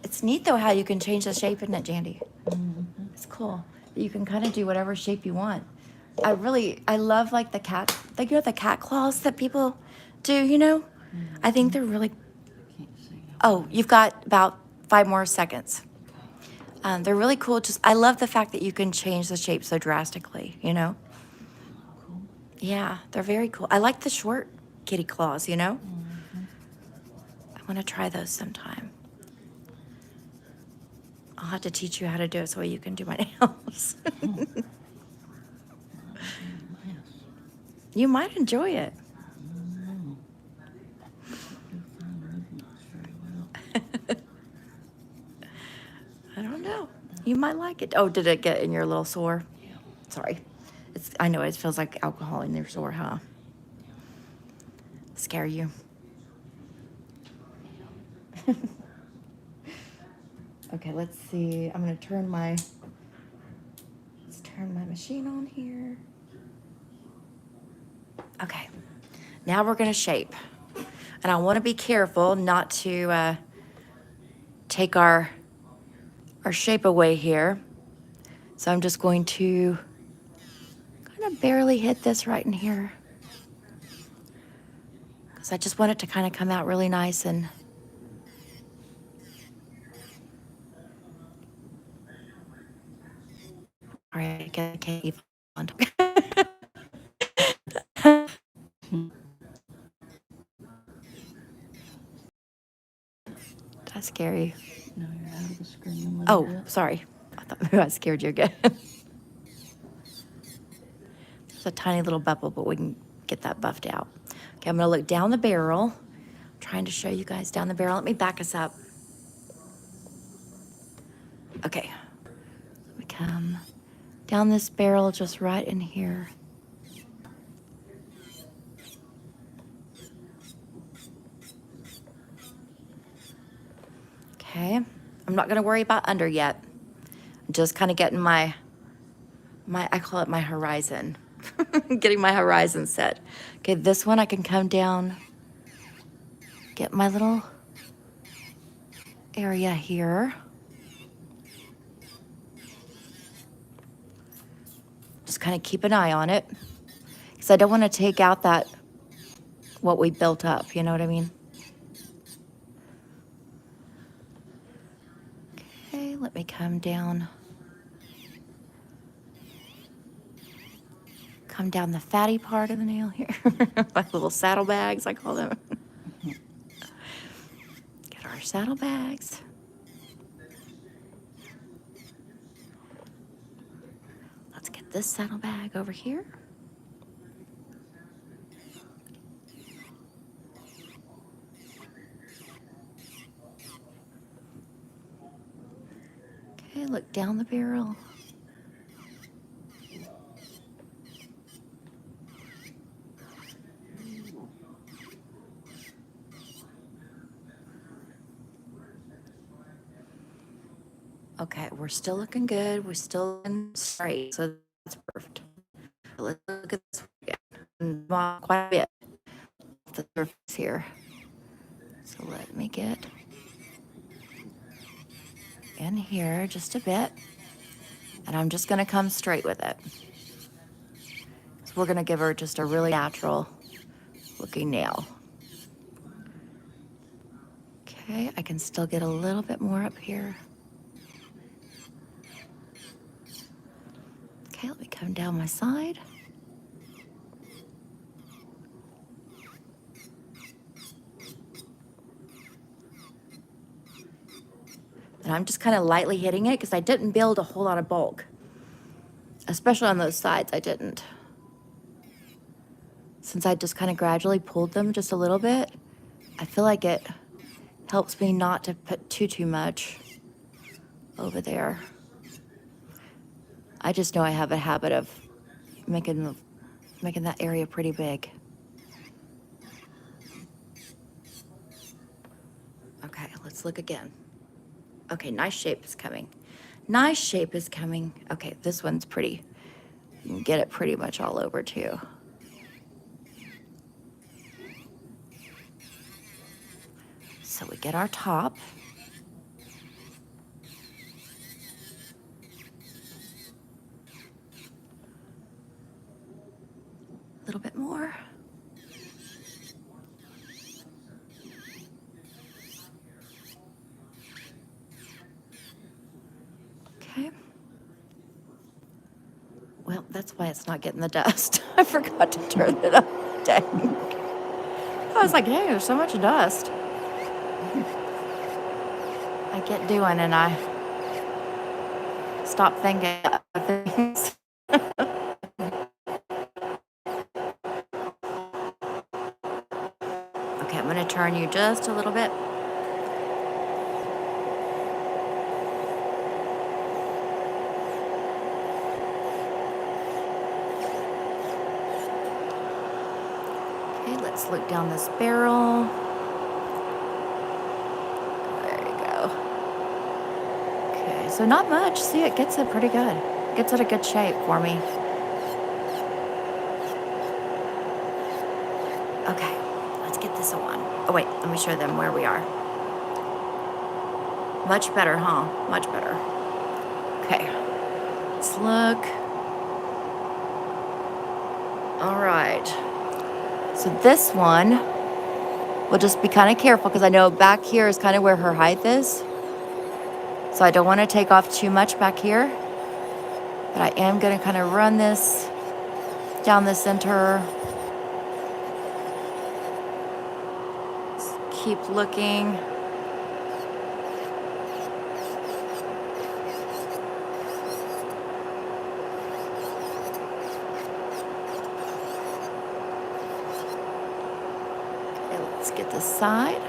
Speaker 1: It's neat though how you can change the shape, isn't it, Jandy? It's cool. You can kind of do whatever shape you want. I love like the cat claws that people do, you know? I think they're really, oh, you've got about 5 more seconds. They're really cool. I love the fact that you can change the shape so drastically, you know? Yeah, they're very cool. I like the short kitty claws, you know? I want to try those sometime. I'll have to teach you how to do it so you can do my nails. You might enjoy it. I don't know. You might like it. Oh, did it get in your little sore?
Speaker 2: Yeah.
Speaker 1: Sorry. I know it feels like alcohol in your sore, huh? Scare you. Okay, let's see. I'm gonna turn my machine on here. Okay, now we're gonna shape. And I wanna be careful not to take our shape away here. So I'm just going to kind of barely hit this right in here. Because I just want it to kind of come out really nice and all right, I can't keep on. Did I scare you?
Speaker 2: No, you're out of the screen a little
Speaker 1: Oh,
Speaker 2: bit.
Speaker 1: sorry. I thought maybe I scared you again. There's a tiny little bubble, but we can get that buffed out. Okay, I'm gonna look down the barrel. I'm trying to show you guys down the barrel. Let me back us up. Okay, we come down this barrel just right in here. Okay, I'm not gonna worry about under yet. I'm just kind of getting my I call it my horizon. Getting my horizon set. Okay, this one I can come down, get my little area here. Just kind of keep an eye on it because I don't want to take out what we built up, you know what I mean? Okay, let me come down. Come down the fatty part of the nail here. My little saddlebags, I call them. Get our saddlebags. Let's get this saddlebag over here. down the barrel. Okay, we're still looking good. We're still looking straight, so that's perfect. Let's look at this again. Quite a bit off the surface here. So let me get in here just a bit, and I'm just going to come straight with it. So we're going to give her just a really natural looking nail. Okay, I can still get a little bit more up here. Okay, let me come down my side. And I'm just kind of lightly hitting it because I didn't build a whole lot of bulk. Especially on those sides, I didn't. Since I just kind of gradually pulled them just a little bit, I feel like it helps me not to put too much over there. I just know I have a habit of making that area pretty big. Okay, let's look again. Okay, nice shape is coming. Nice shape is coming. Okay, this one's pretty. You can get it pretty much all over too. So we get our top. A little bit more. Okay. Well, that's why it's not getting the dust. I forgot to turn it up. Dang. I was like, hey, there's so much dust. I get doing and I stop thinking of things. Okay, I'm going to turn you just a little bit. Okay, let's look down this barrel. There you go. Okay, so not much. See, it gets it pretty good. Gets it a good shape for me. Okay, let's get this on. Oh, wait, let me show them where we are. Much better, huh? Much better. Okay, let's look. All right. So this one, we'll just be kind of careful because I know back here is kind of where her height is. So I don't want to take off too much back here. But I am going to kind of run this down the center. Just keep looking. Okay, let's get this side.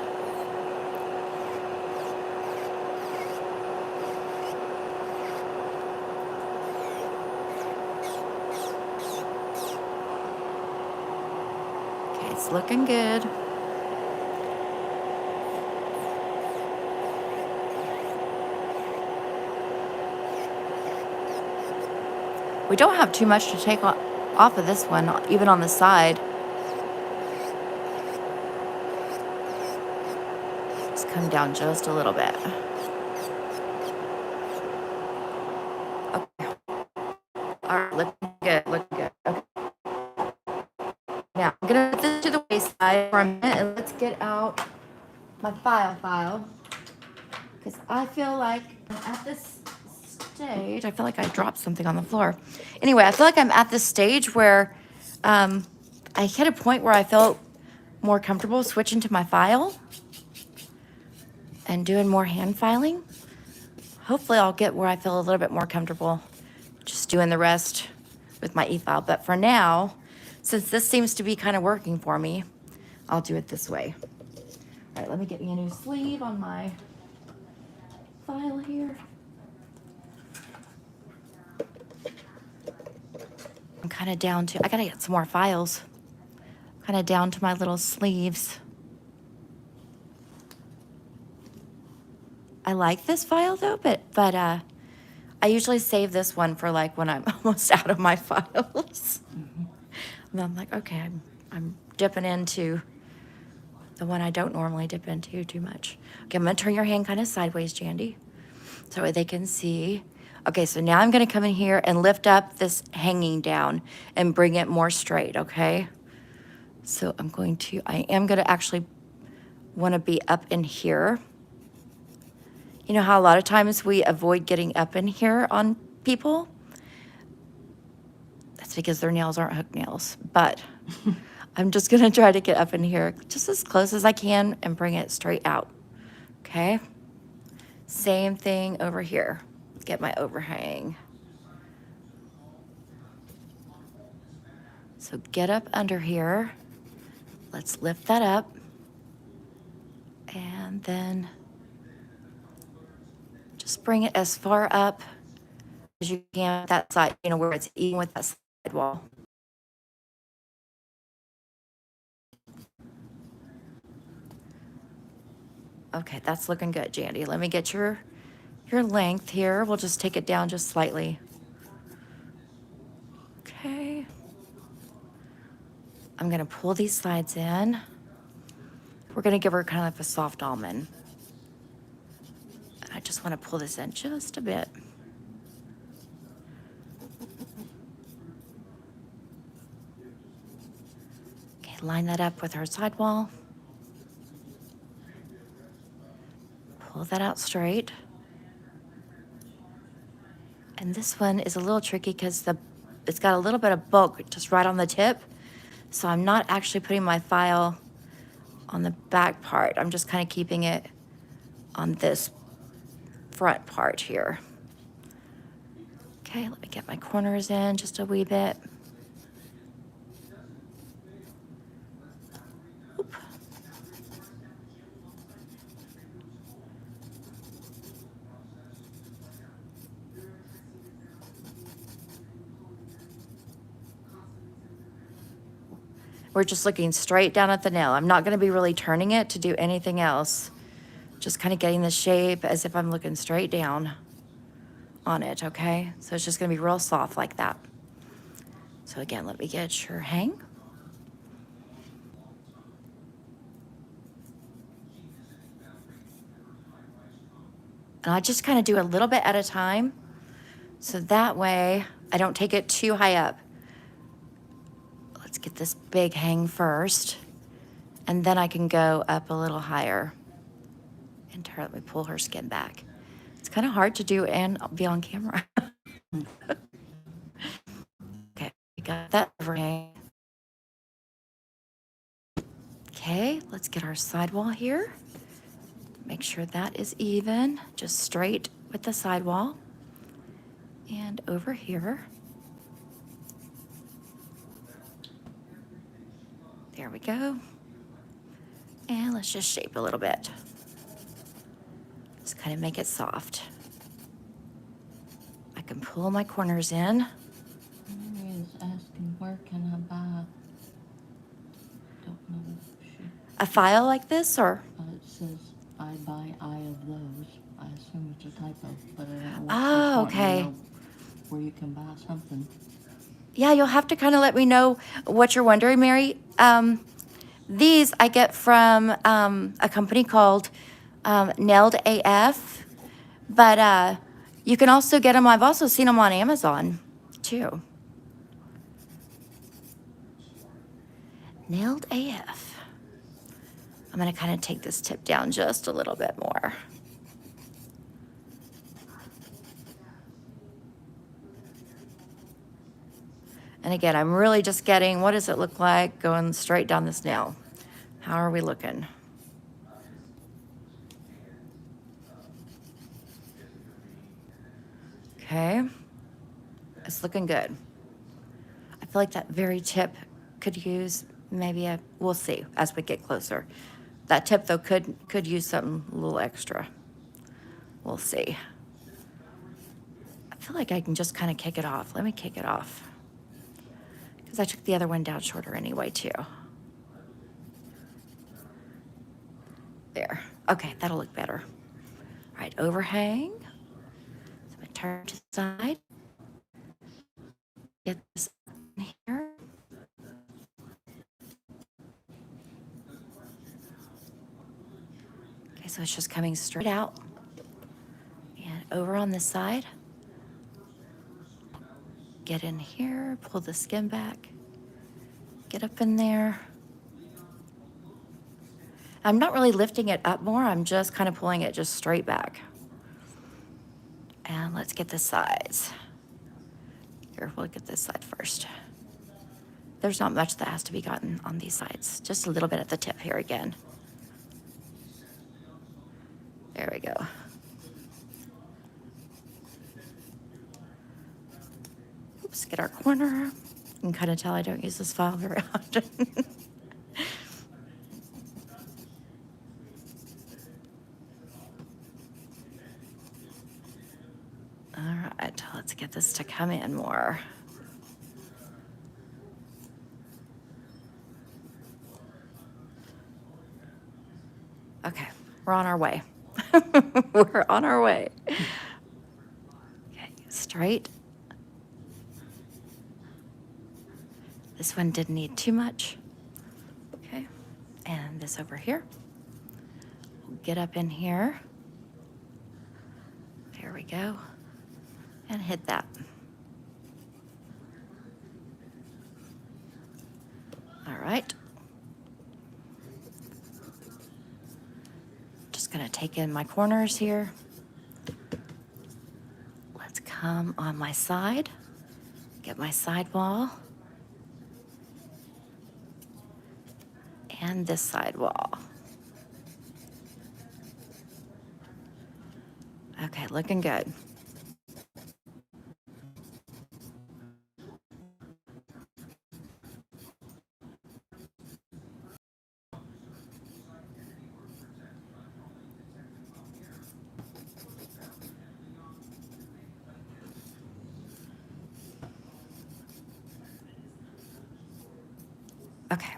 Speaker 1: Okay, it's looking good. We don't have too much to take off of this one, even on the side. Just come down just a little bit. Okay. All right, looking good, looking good. Okay. Now, I'm gonna put this to the wayside for a minute and let's get out my file. Because I feel like I'm at this stage. I feel like I dropped something on the floor. Anyway, I feel like I'm at this stage where I hit a point where I felt more comfortable switching to my file and doing more hand filing. Hopefully I'll get where I feel a little bit more comfortable just doing the rest with my e-file. But for now, since this seems to be kind of working for me, I'll do it this way. All right, let me get me a new sleeve on my file here. kind of down to, I gotta get some more files. Kind of down to my little sleeves. I like this file though, but I usually save this one for like when I'm almost out of my files. And I'm like, okay, I'm dipping into the one I don't normally dip into too much. Okay, I'm gonna turn your hand kind of sideways, Jandy, so they can see. Okay, so now I'm gonna come in here and lift up this hanging down and bring it more straight, okay? So I am gonna actually wanna be up in here. You know how a lot of times we avoid getting up in here on people? That's because their nails aren't hook nails, but I'm just gonna try to get up in here just as close as I can and bring it straight out, okay? Same thing over here. Get my overhang. So get up under here. Let's lift that up. And then just bring it as far up as you can with that side, you know, where it's even with that side wall. Okay, that's looking good, Jandy. Let me get your length here. We'll just take it down just slightly. Okay. I'm gonna pull these sides in. We're gonna give her kind of like a soft almond. I just wanna pull this in just a bit. Okay, line that up with her sidewall. Pull that out straight. And this one is a little tricky because it's got a little bit of bulk just right on the tip. So I'm not actually putting my file on the back part. I'm just kind of keeping it on this front part here. Okay, let me get my corners in just a wee bit. Oop. We're just looking straight down at the nail. I'm not gonna be really turning it to do anything else. Just kind of getting the shape as if I'm looking straight down on it, okay? So it's just gonna be real soft like that. So again, let me get your hang. And I just kind of do a little bit at a time. So that way I don't take it too high up. Let's get this big hang first. And then I can go up a little higher. And let me pull her skin back. It's kind of hard to do and be on camera. Okay, we got that overhang. Okay, let's get our sidewall here. Make sure that is even, just straight with the sidewall. And over here. There we go. And let's just shape a little bit. Just kind of make it soft. I can pull my corners in.
Speaker 2: Mary is asking, where can I buy? Don't know.
Speaker 1: A file like this, or?
Speaker 2: It says, I buy Eye of those. I assume it's a typo, but I don't know.
Speaker 1: Oh, okay.
Speaker 2: Where you can buy something.
Speaker 1: Yeah, you'll have to kind of let me know what you're wondering, Mary. These I get from a company called Nailed AF, but you can also get them. I've also seen them on Amazon too. Nailed AF. I'm gonna kind of take this tip down just a little bit more. And again, I'm really just getting, what does it look like going straight down this nail? How are we looking? Okay, it's looking good. I feel like that very tip could use maybe we'll see as we get closer. That tip though could use something a little extra. We'll see. I feel like I can just kind of kick it off. Let me kick it off. Because I took the other one down shorter anyway, too. There. Okay, that'll look better. All right, overhang. So I'm going to turn to the side. Get this in here. Okay, so it's just coming straight out. And over on this side. Get in here, pull the skin back. Get up in there. I'm not really lifting it up more. I'm just kind of pulling it just straight back. And let's get the sides. Here, we'll get this side first. There's not much that has to be gotten on these sides. Just a little bit at the tip here again. There we go. Oops, get our corner. You can kind of tell I don't use this file very often. All right, let's get this to come in more. Okay, we're on our way. We're on our way. Okay, straight. This one didn't need too much. Okay, and this over here. We'll get up in here. There we go. And hit that. All right. Just gonna take in my corners here. Let's come on my side, get my sidewall, and this sidewall. Okay, looking good. Okay,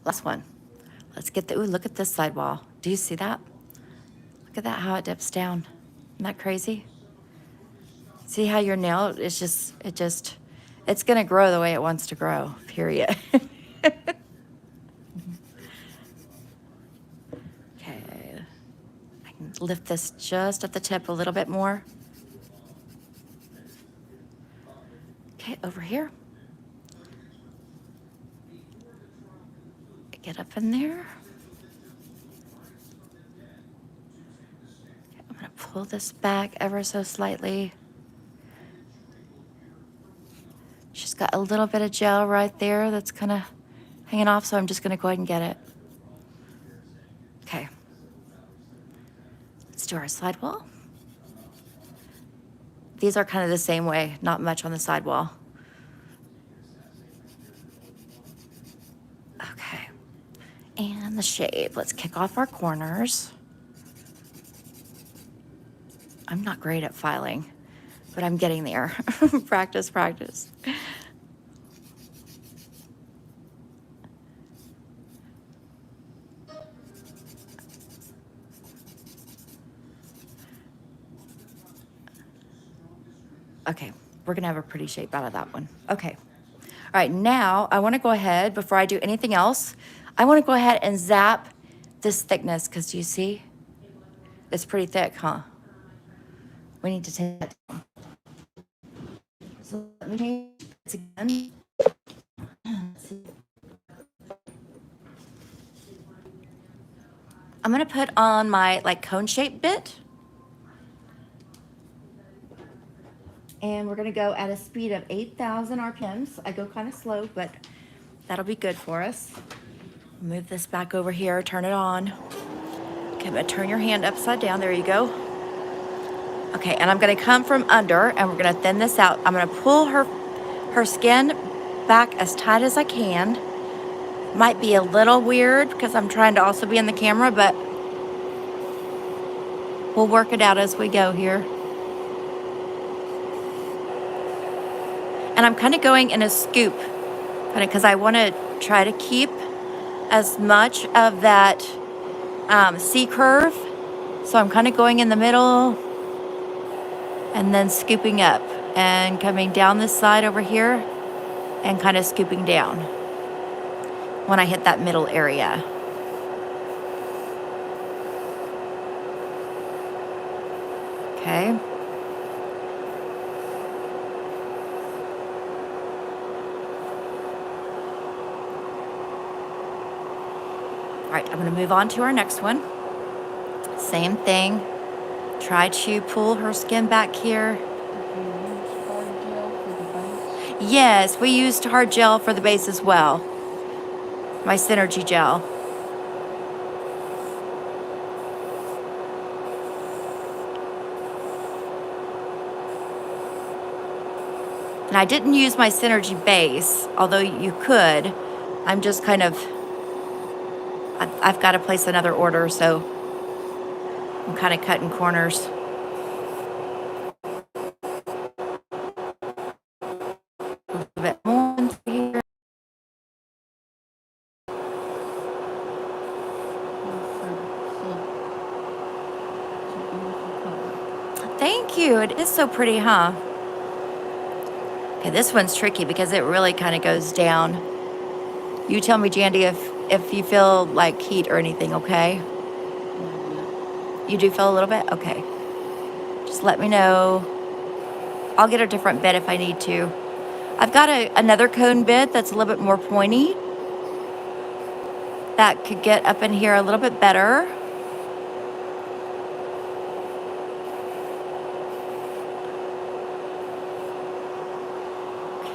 Speaker 1: last one. Let's get the, ooh, look at this sidewall. Do you see that? Look at that, how it dips down. Isn't that crazy? See how your nail is just, it's gonna grow the way it wants to grow, period. Okay, I can lift this just at the tip a little bit more. Okay, over here. Get up in there. Okay, I'm gonna pull this back ever so slightly. She's got a little bit of gel right there that's kind of hanging off, so I'm just gonna go ahead and get it. Okay. Let's do our sidewall. These are kind of the same way, not much on the sidewall. Okay. And the shape. Let's kick off our corners. I'm not great at filing, but I'm getting there. Practice, practice. Okay, we're gonna have a pretty shape out of that one. Okay. All right, now I wanna go ahead, before I do anything else, I wanna go ahead and zap this thickness, because do you see? It's pretty thick, huh? We need to take that down. So let me change this again. I'm gonna put on my like cone shape bit. And we're gonna go at a speed of 8,000 RPMs. I go kind of slow, but that'll be good for us. Move this back over here, turn it on. Okay, I'm gonna turn your hand upside down, there you go. Okay, and I'm gonna come from under and we're gonna thin this out. I'm gonna pull her skin back as tight as I can. Might be a little weird because I'm trying to also be in the camera, but we'll work it out as we go here. And I'm kind of going in a scoop Because I want to try to keep as much of that C curve. So I'm kind of going in the middle and then scooping up and coming down this side over here and kind of scooping down when I hit that middle area. Okay. All right, I'm going to move on to our next one. Same thing. Try to pull her skin back here.
Speaker 2: Did you use hard gel for the base?
Speaker 1: Yes, we used hard gel for the base as well. My Synergy gel. And I didn't use my Synergy base, although you could. I'm just kind of, I've got to place another order, so I'm kind of cutting corners. A little bit more into here.
Speaker 2: It's a beautiful color.
Speaker 1: Thank you. It is so pretty, huh? Okay, this one's tricky because it really kind of goes down. You tell me, Jandy, if you feel like heat or anything, okay? You do feel a little bit? Okay. Just let me know. I'll get a different bit if I need to. I've got another cone bit that's a little bit more pointy. That could get up in here a little bit better.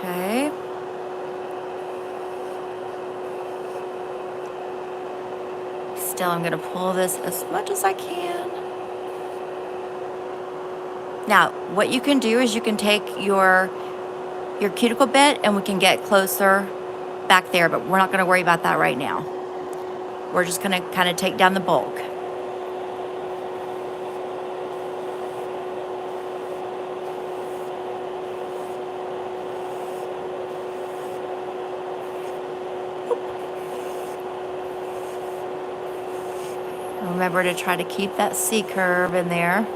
Speaker 1: Okay. Still, I'm going to pull this as much as I can. Now, what you can do is you can take your cuticle bit and we can get closer back there, but we're not going to worry about that right now. We're just going to kind of take down the bulk. Remember to try to keep that C curve in there.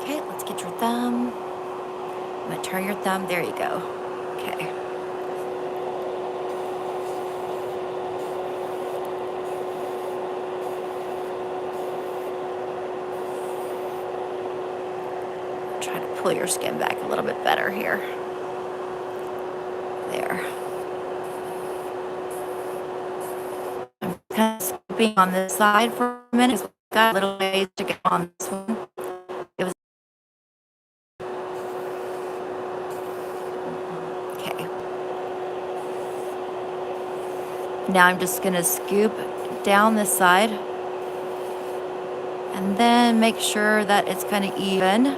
Speaker 1: Okay, let's get your thumb. I'm going to turn your thumb. There you go. Okay. Try to pull your skin back a little bit better here. There. I'm kind of scooping on this side for a minute. We've got a little ways to get on this one. Okay. Now I'm just going to scoop down this side and then make sure that it's kind of even.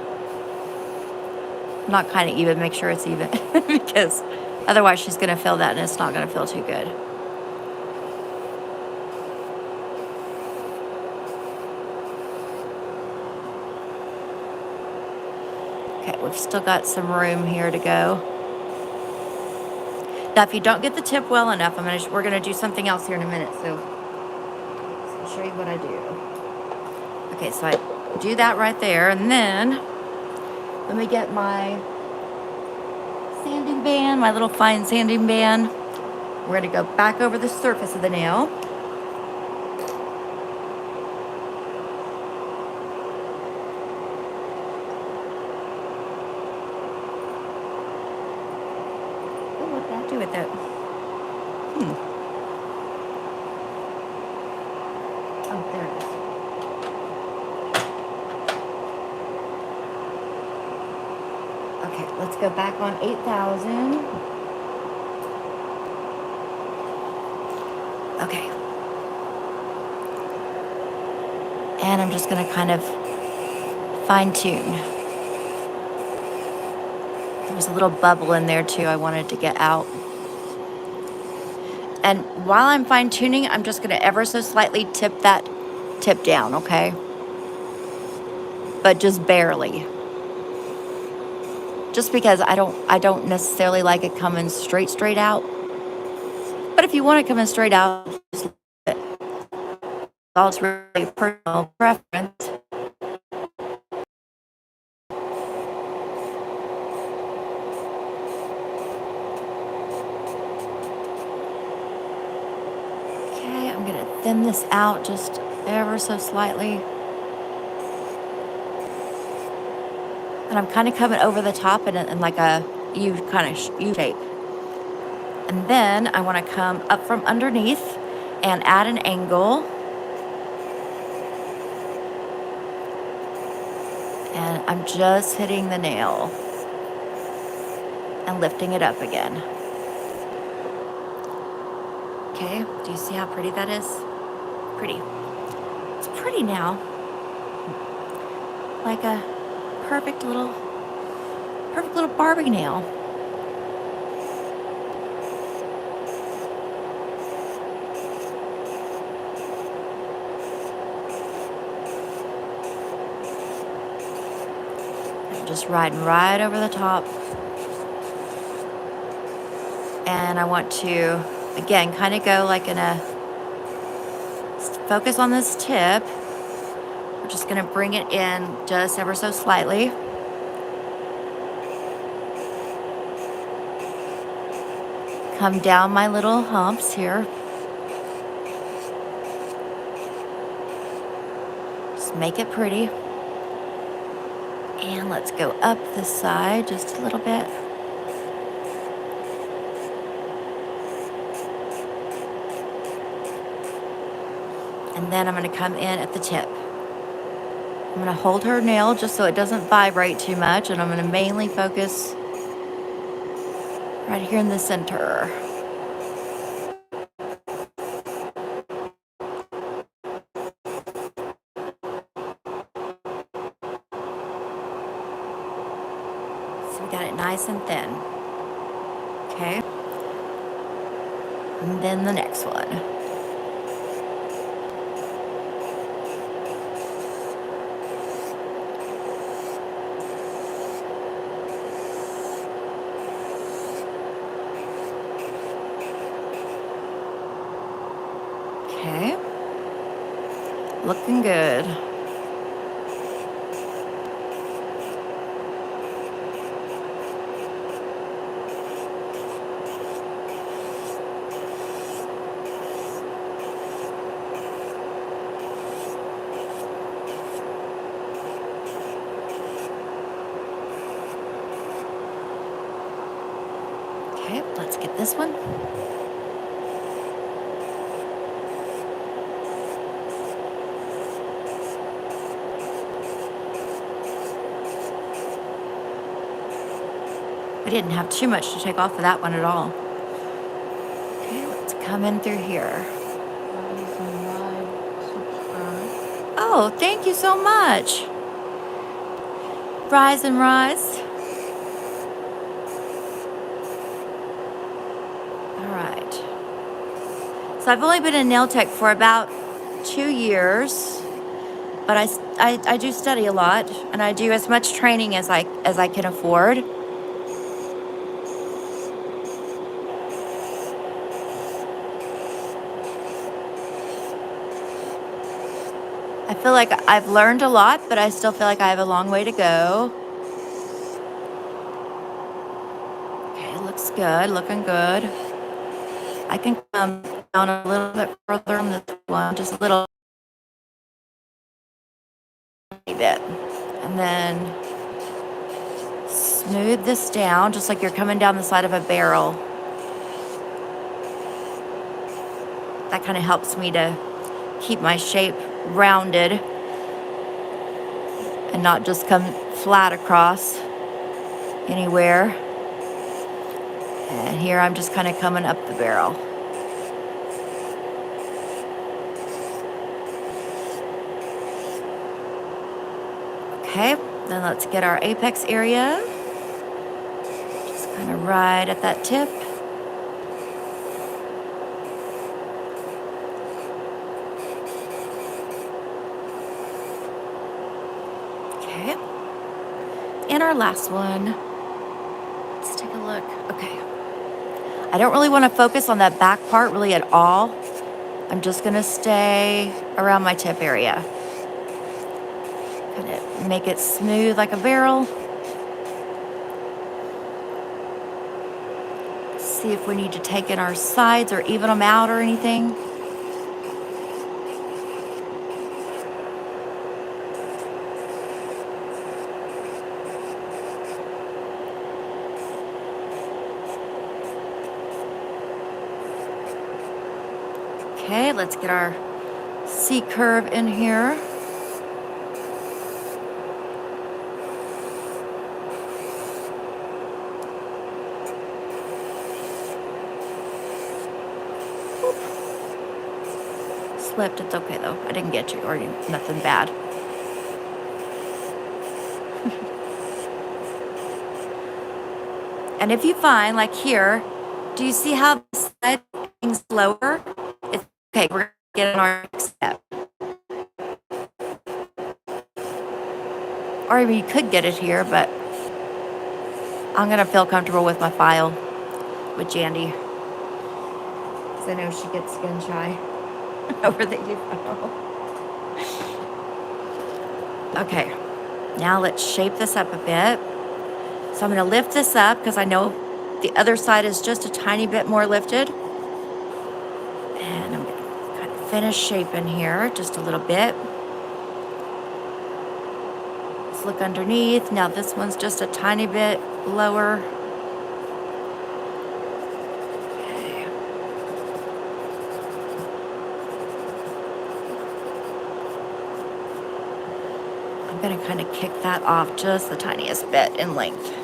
Speaker 1: Not kind of even, make sure it's even because otherwise she's going to feel that and it's not going to feel too good. Okay, we've still got some room here to go. Now, if you don't get the tip well enough, we're gonna do something else here in a minute. So I'll show you what I do. Okay, so I do that right there, and then let me get my sanding band, my little fine sanding band. We're gonna go back over the surface of the nail. Do with it. Oh, there it is. Okay, let's go back on 8,000. Okay. And I'm just going to kind of fine tune. There's a little bubble in there too I wanted to get out. And while I'm fine tuning, I'm just going to ever so slightly tip that tip down, okay? but just barely. Just because I don't necessarily like it coming straight out. But if you want it coming straight out, just leave it. All it's really personal preference. Okay, I'm gonna thin this out just ever so slightly. And I'm kind of coming over the top in like a U kind of U shape. And then I want to come up from underneath and add an angle. And I'm just hitting the nail and lifting it up again. Okay, do you see how pretty that is? Pretty. It's pretty now. Like a perfect little Barbie nail. I'm just riding right over the top. And I want to, again, kind of go like in a, focus on this tip. We're just gonna bring it in just ever so slightly. Come down my little humps here. Just make it pretty. And let's go up this side just a little bit. And then I'm gonna come in at the tip. I'm gonna hold her nail just so it doesn't vibrate too much, and I'm gonna mainly focus right here in the center. So we got it nice and thin. Okay. And then the next one. Okay. Looking good. Okay, let's get this one. We didn't have too much to take off of that one at all. Okay, let's come in through here.
Speaker 2: Subscribe.
Speaker 1: Oh, thank you so much. Rise and rise. All right. So I've only been a nail tech for about 2 years, but I do study a lot, and I do as much training as I can afford. I feel like I've learned a lot, but I still feel like I have a long way to go. Okay, looks good, looking good. I can come down a little bit further on this one, just a little bit. And then smooth this down, just like you're coming down the side of a barrel. That kind of helps me to keep my shape rounded and not just come flat across anywhere. And here I'm just kind of coming up the barrel. Okay, then let's get our apex area. Just kind of right at that tip. Okay. And our last one. Let's take a look. Okay. I don't really want to focus on that back part really at all. I'm just going to stay around my tip area. Kind of make it smooth like a barrel. See if we need to take in our sides or even them out or anything. Okay, let's get our C curve in here. Slipped, it's okay though. I didn't get you or nothing bad. And if you find, like here, do you see how the side thing's lower? It's okay, we're gonna get in our next step. Or you could get it here, but I'm gonna feel comfortable with my file with Jandy. Because I know she gets skin shy over the eval. Okay, now let's shape this up a bit. So I'm gonna lift this up because I know the other side is just a tiny bit more lifted. And I'm gonna kind of finish shaping here just a little bit. Let's look underneath. Now this one's just a tiny bit lower. Okay. I'm gonna kind of kick that off just the tiniest bit in length.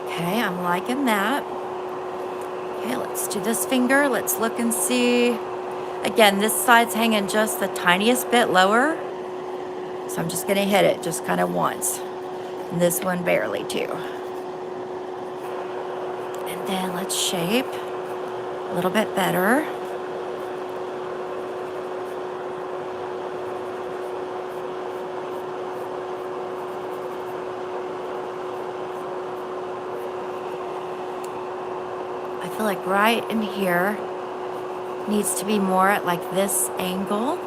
Speaker 1: Okay, I'm liking that. Okay, let's do this finger. Let's look and see. Again, this side's hanging just the tiniest bit lower. So I'm just gonna hit it just kind of once. And this one barely too. And then let's shape a little bit better. I feel like right in here needs to be more at like this angle.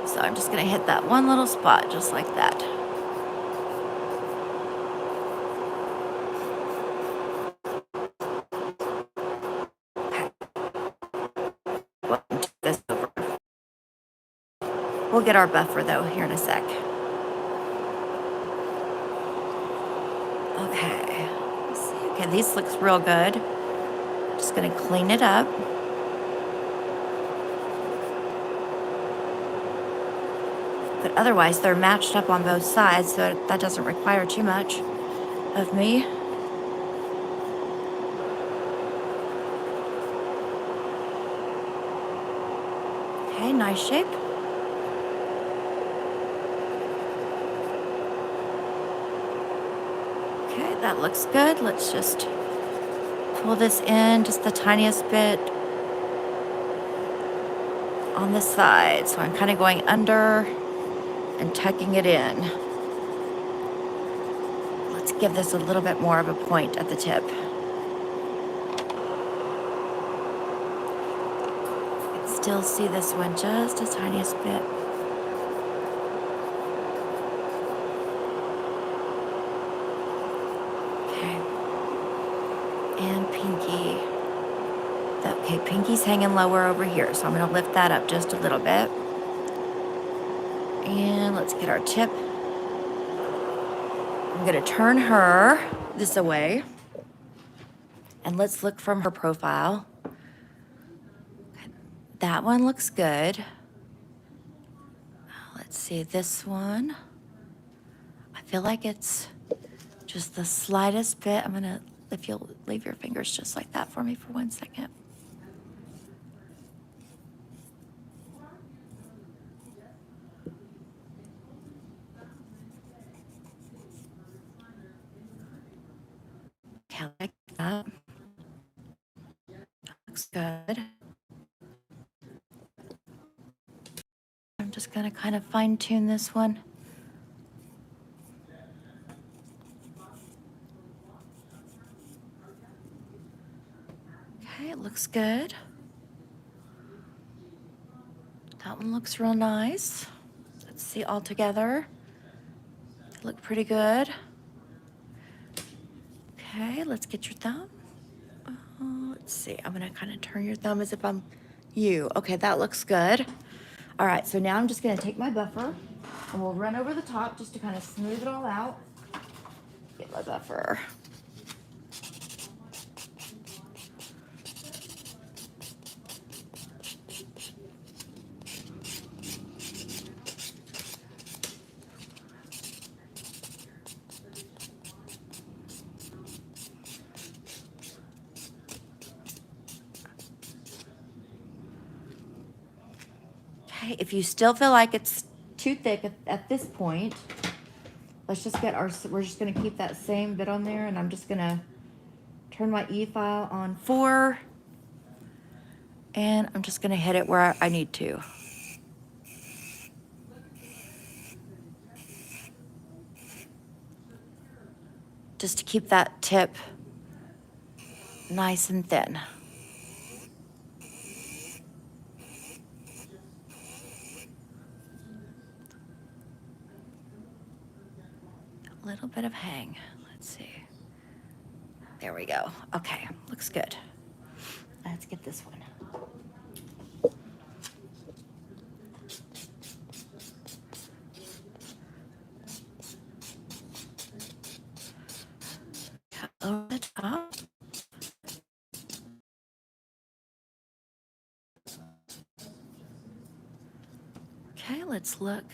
Speaker 1: So I'm just gonna hit that one little spot just like that. We'll get our buffer though here in a sec. Okay, let's see. Okay, these looks real good. Just gonna clean it up. But otherwise, they're matched up on both sides, so that doesn't require too much of me. Okay, nice shape. Okay, that looks good. Let's just pull this in just the tiniest bit on the side. So I'm kind of going under and tucking it in. Let's give this a little bit more of a point at the tip. You can still see this one just the tiniest bit. Okay. And pinky. Okay, pinky's hanging lower over here, so I'm gonna lift that up just a little bit. And let's get our tip. I'm gonna turn her this away. And let's look from her profile. That one looks good. Let's see, this one. I feel like it's just the slightest bit. I'm gonna, if you'll leave your fingers just like that for me for 1 second. Okay, I like that. Looks good. I'm just gonna kind of fine tune this one. Okay, it looks good. That one looks real nice. Let's see all together. They look pretty good. Okay, let's get your thumb. Let's see, I'm gonna kind of turn your thumb as if I'm you. Okay, that looks good. All right, so now I'm just gonna take my buffer and we'll run over the top just to kind of smooth it all out. Get my buffer. Okay, if you still feel like it's too thick at this point, let's just get our, we're just gonna keep that same bit on there and I'm just gonna turn my E-file on 4 and I'm just gonna hit it where I need to. Just to keep that tip nice and thin. A little bit of hang, let's see. There we go. Okay, looks good. Let's get this one. Over the top. Okay, let's look.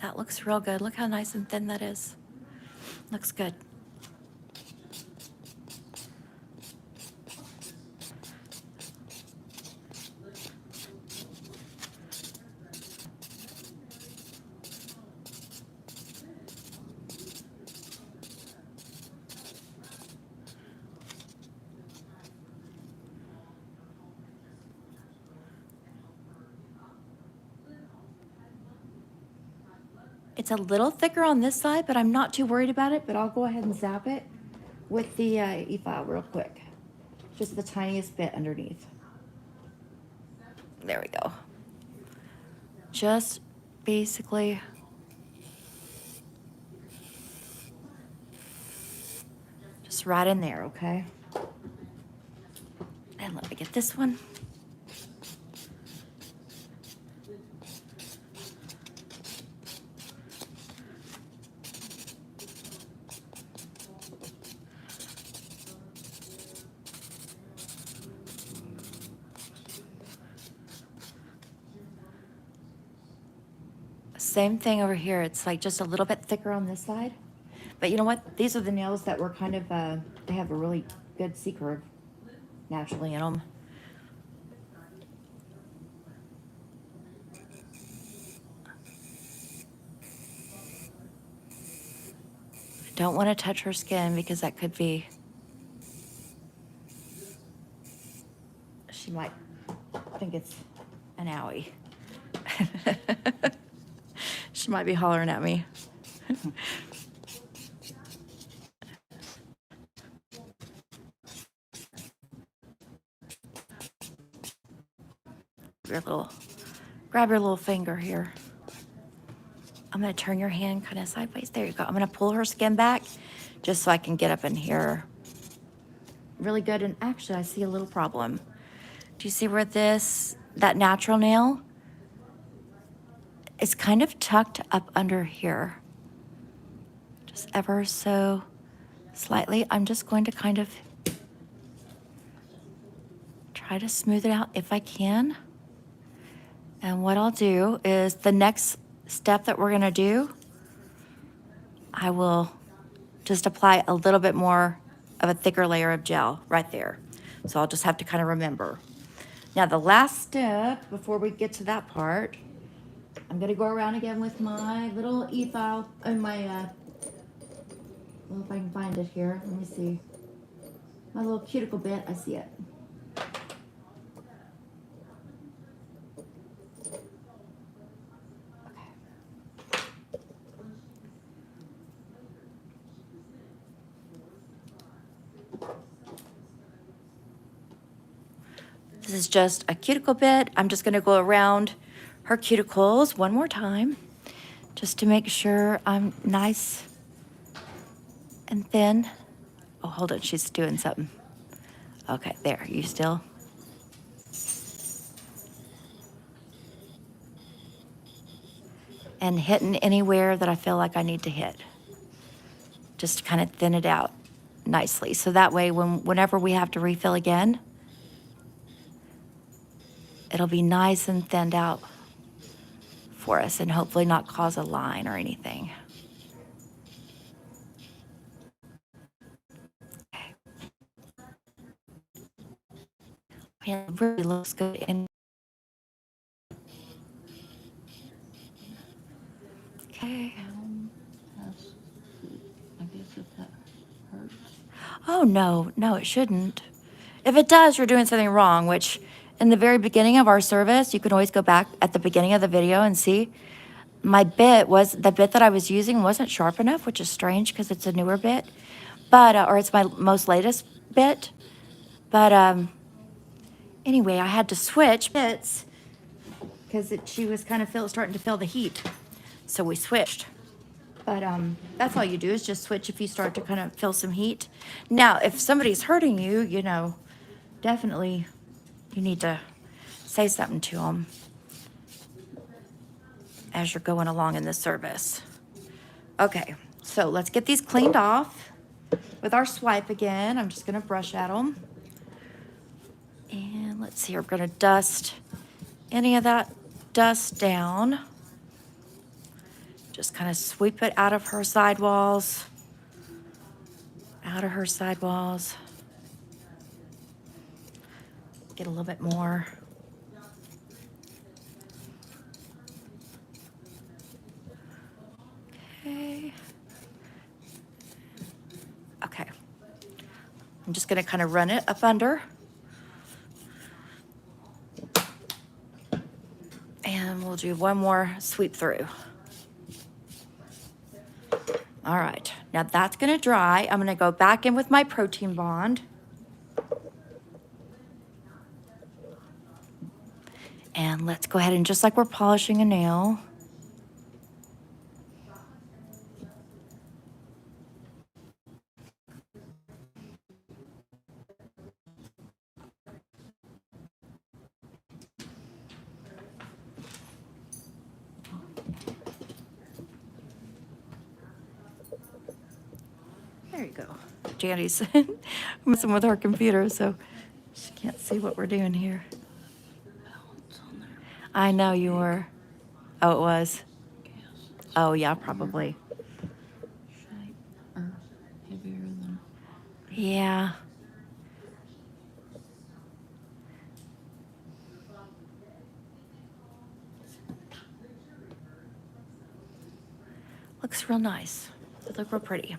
Speaker 1: That looks real good. Look how nice and thin that is. Looks good. It's a little thicker on this side, but I'm not too worried about it, but I'll go ahead and zap it with the E-file real quick. Just the tiniest bit underneath. There we go. Just basically just right in there, okay? And let me get this one. Same thing over here. It's like just a little bit thicker on this side. But you know what? These are the nails that were kind of, they have a really good C-curve naturally in them. I don't want to touch her skin because that could be, she might think it's an owie. She might be hollering at me. Grab your little finger here. I'm gonna turn your hand kind of sideways. There you go. I'm gonna pull her skin back just so I can get up in here really good. And actually I see a little problem. Do you see where that natural nail is kind of tucked up under here? Just ever so slightly. I'm just going to kind of try to smooth it out if I can. And what I'll do is the next step that we're gonna do, I will just apply a little bit more of a thicker layer of gel right there. So I'll just have to kind of remember. Now the last step before we get to that part, I'm gonna go around again with my little E-file and my, well, if I can find it here, let me see. My little cuticle bit, I see it. This is just a cuticle bit. I'm just gonna go around her cuticles one more time, just to make sure I'm nice and thin. Oh, hold on, she's doing something. Okay, there, you still? And hitting anywhere that I feel like I need to hit. Just to kind of thin it out nicely. So that way, whenever we have to refill again, it'll be nice and thinned out for us and hopefully not cause a line or anything. Okay. Yeah, it really looks good. And okay.
Speaker 2: Has, I guess if that hurts.
Speaker 1: Oh, no, no, it shouldn't. If it does, you're doing something wrong, which in the very beginning of our service, you can always go back at the beginning of the video and see the bit that I was using wasn't sharp enough, which is strange because it's a newer bit, but, or it's my most latest bit. But anyway, I had to switch bits because she was kind of starting to feel the heat. So we switched. But that's all you do is just switch if you start to kind of feel some heat. Now, if somebody's hurting you, you know, definitely you need to say something to them as you're going along in the service. Okay, so let's get these cleaned off with our swipe again. I'm just gonna brush at them. And let's see, we're gonna dust any of that dust down. Just kind of sweep it out of her sidewalls. Out of her sidewalls. Get a little bit more. Okay. Okay. I'm just gonna kind of run it up under. And we'll do one more sweep through. All right, now that's gonna dry. I'm gonna go back in with my protein bond. And let's go ahead and just like we're polishing a nail. There you go. Jandy's messing with her computer, so she can't see what we're doing here.
Speaker 2: Balance on there.
Speaker 1: I know you were. Oh, it was.
Speaker 2: Yes.
Speaker 1: Oh, yeah, probably.
Speaker 2: Shape or heavier than.
Speaker 1: Yeah. Looks real nice. They look real pretty.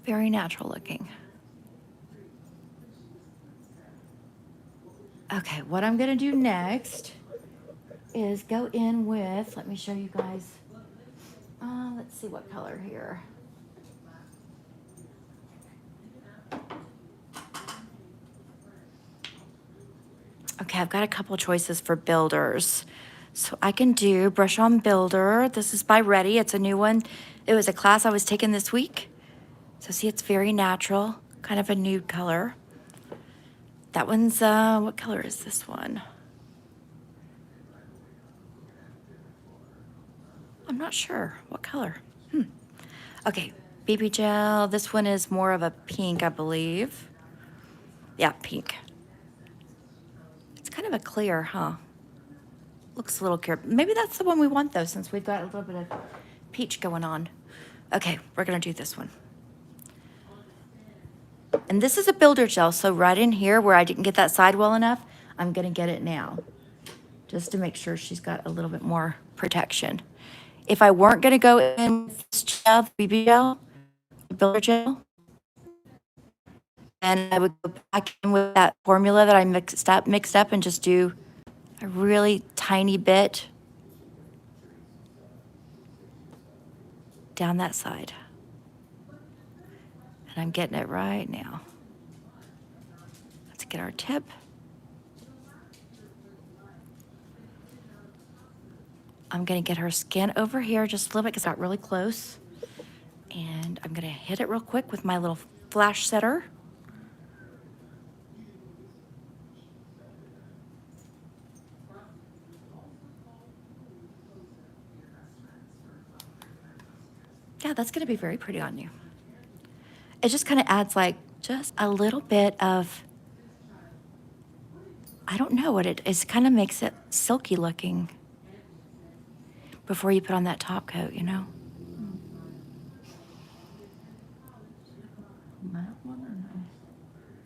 Speaker 1: Very natural looking. Okay, what I'm gonna do next is go in with, let me show you guys. Let's see what color here. Okay, I've got a couple choices for builders. So I can do Brush On Builder. This is by Ready. It's a new one. It was a class I was taking this week. So see, it's very natural, kind of a nude color. That one's, what color is this one? I'm not sure. What color? Okay, BB gel. This one is more of a pink, I believe. Yeah, pink. It's kind of a clear, huh? Looks a little clear. Maybe that's the one we want though, since we've got a little bit of peach going on. Okay, we're gonna do this one. And this is a builder gel, so right in here where I didn't get that side well enough, I'm gonna get it now, just to make sure she's got a little bit more protection. If I weren't gonna go in with this gel, the BB gel, builder gel. And I would go back in with that formula that I mixed up and just do a really tiny bit down that side. And I'm getting it right now. Let's get our tip. I'm gonna get her skin over here just a little bit because it got really close. And I'm gonna hit it real quick with my little flash setter. Yeah, that's gonna be very pretty on you. It just kind of adds like just a little bit of, I don't know what it is, kind of makes it silky looking before you put on that top coat, you know?
Speaker 2: Matte one or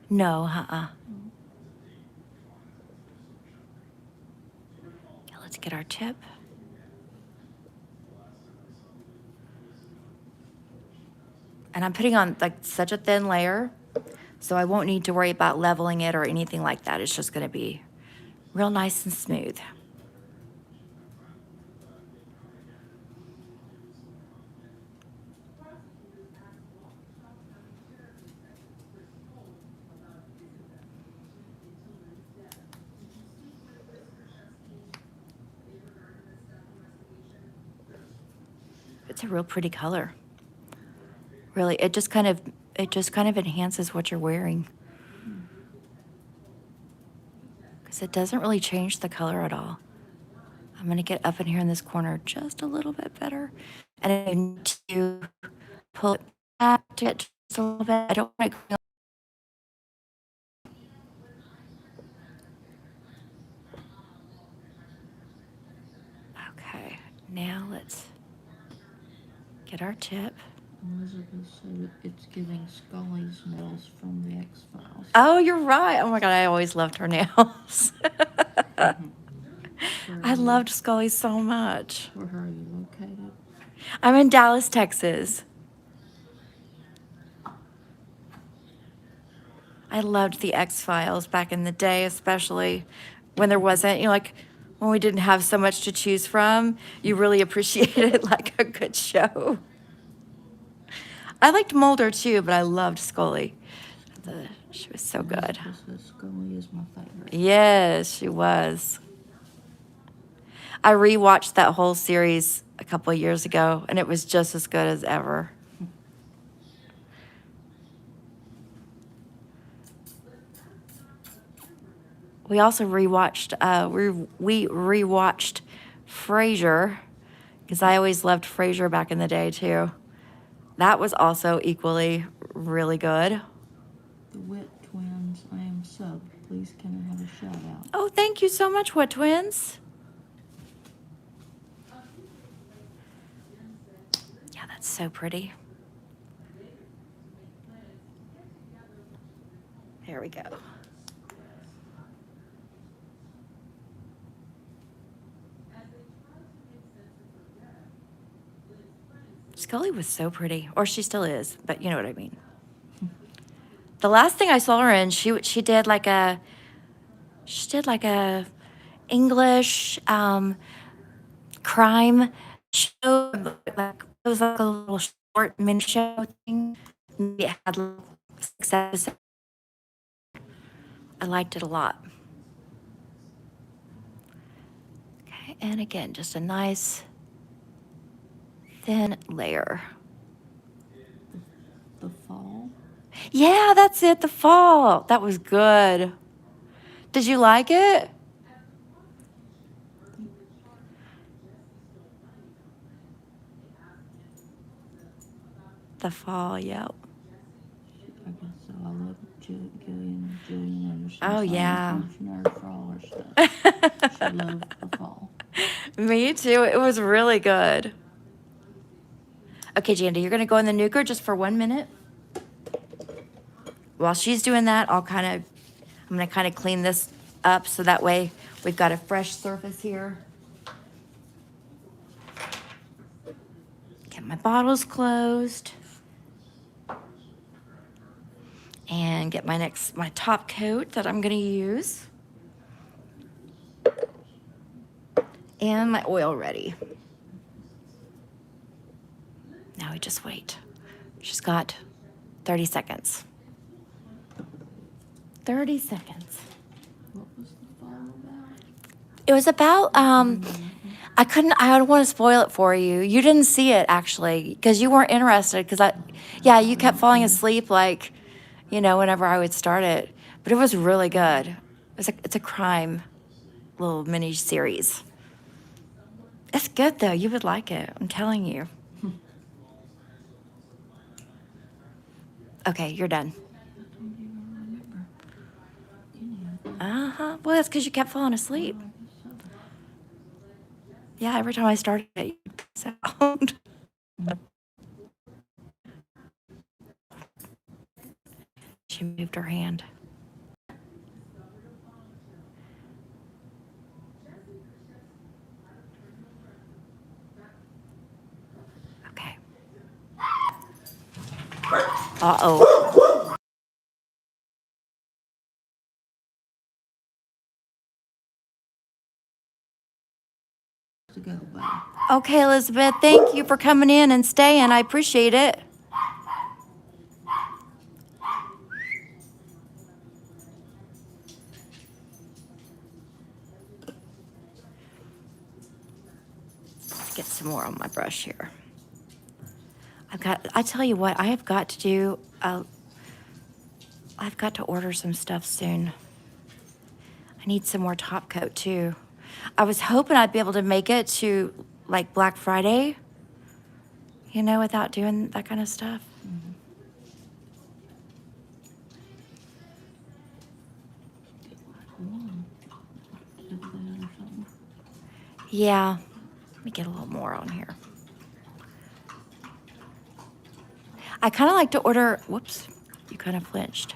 Speaker 1: No,
Speaker 2: no?
Speaker 1: Okay, let's get our tip. And I'm putting on like such a thin layer, so I won't need to worry about leveling it or anything like that. It's just gonna be real nice and smooth. It's a real pretty color. Really, it just kind of enhances what you're wearing. Because it doesn't really change the color at all. I'm gonna get up in here in this corner just a little bit better. And I need to pull it back to it just a little bit. I don't want to. Okay, now let's get our tip.
Speaker 2: Elizabeth said it's giving Scully's nails from the X-Files.
Speaker 1: Oh, you're right. Oh my God, I always loved her nails. I loved Scully so much.
Speaker 2: Where are you located?
Speaker 1: I'm in Dallas, Texas. I loved the X-Files back in the day, especially when there wasn't, you know, like when we didn't have so much to choose from, you really appreciated like a good show. I liked Mulder too, but I loved Scully. She was so good.
Speaker 2: Elizabeth says Scully is my favorite.
Speaker 1: Yes, she was. I rewatched that whole series a couple of years ago, and it was just as good as ever. We also rewatched, we rewatched Frasier, because I always loved Frasier back in the day too. That was also equally really good.
Speaker 2: The Wit Twins, I am subbed. Please can I have a shout out?
Speaker 1: Oh, thank you so much, What Twins? Yeah, that's so pretty. There we go. Scully was so pretty, or she still is, but you know what I mean. The last thing I saw her in, she did like a English crime show. Like it was like a little short mini show thing. Maybe it had like 6 episodes. I liked it a lot. Okay, and again, just a nice thin layer.
Speaker 2: The fall?
Speaker 1: Yeah, that's it, the fall. That was good. Did you like it? The fall, yep.
Speaker 2: I guess so. I love Gillian Anderson.
Speaker 1: Oh, yeah.
Speaker 2: For all her stuff. She loved the fall.
Speaker 1: Me too. It was really good. Okay, Jandy, you're going to go in the nuker just for 1 minute. While she's doing that, I'm going to kind of clean this up so that way we've got a fresh surface here. Get my bottles closed. and get my top coat that I'm gonna use. And my oil ready. Now we just wait. She's got 30 seconds. 30 seconds.
Speaker 2: What was the fall about?
Speaker 1: It was about, I don't want to spoil it for you. You didn't see it actually, because you weren't interested, you kept falling asleep like, whenever I would start it. But it was really good. It's a crime little mini series. It's good though. You would like it. I'm telling you. Okay, you're done.
Speaker 2: I don't even remember any of it.
Speaker 1: Uh-huh. Well, that's because you kept falling asleep.
Speaker 2: Oh, I guess so.
Speaker 1: Yeah, every time I started it, you sound. She moved her hand. Okay. Uh-oh.
Speaker 2: To go by.
Speaker 1: Okay, Elizabeth, thank you for coming in and staying. I appreciate it. Let's get some more on my brush here. I tell you what, I've got to order some stuff soon. I need some more top coat too. I was hoping I'd be able to make it to like Black Friday, without doing that kind of stuff.
Speaker 2: Get like one. Instead of that or something.
Speaker 1: Yeah, let me get a little more on here. I kind of like to order, whoops, you kind of flinched.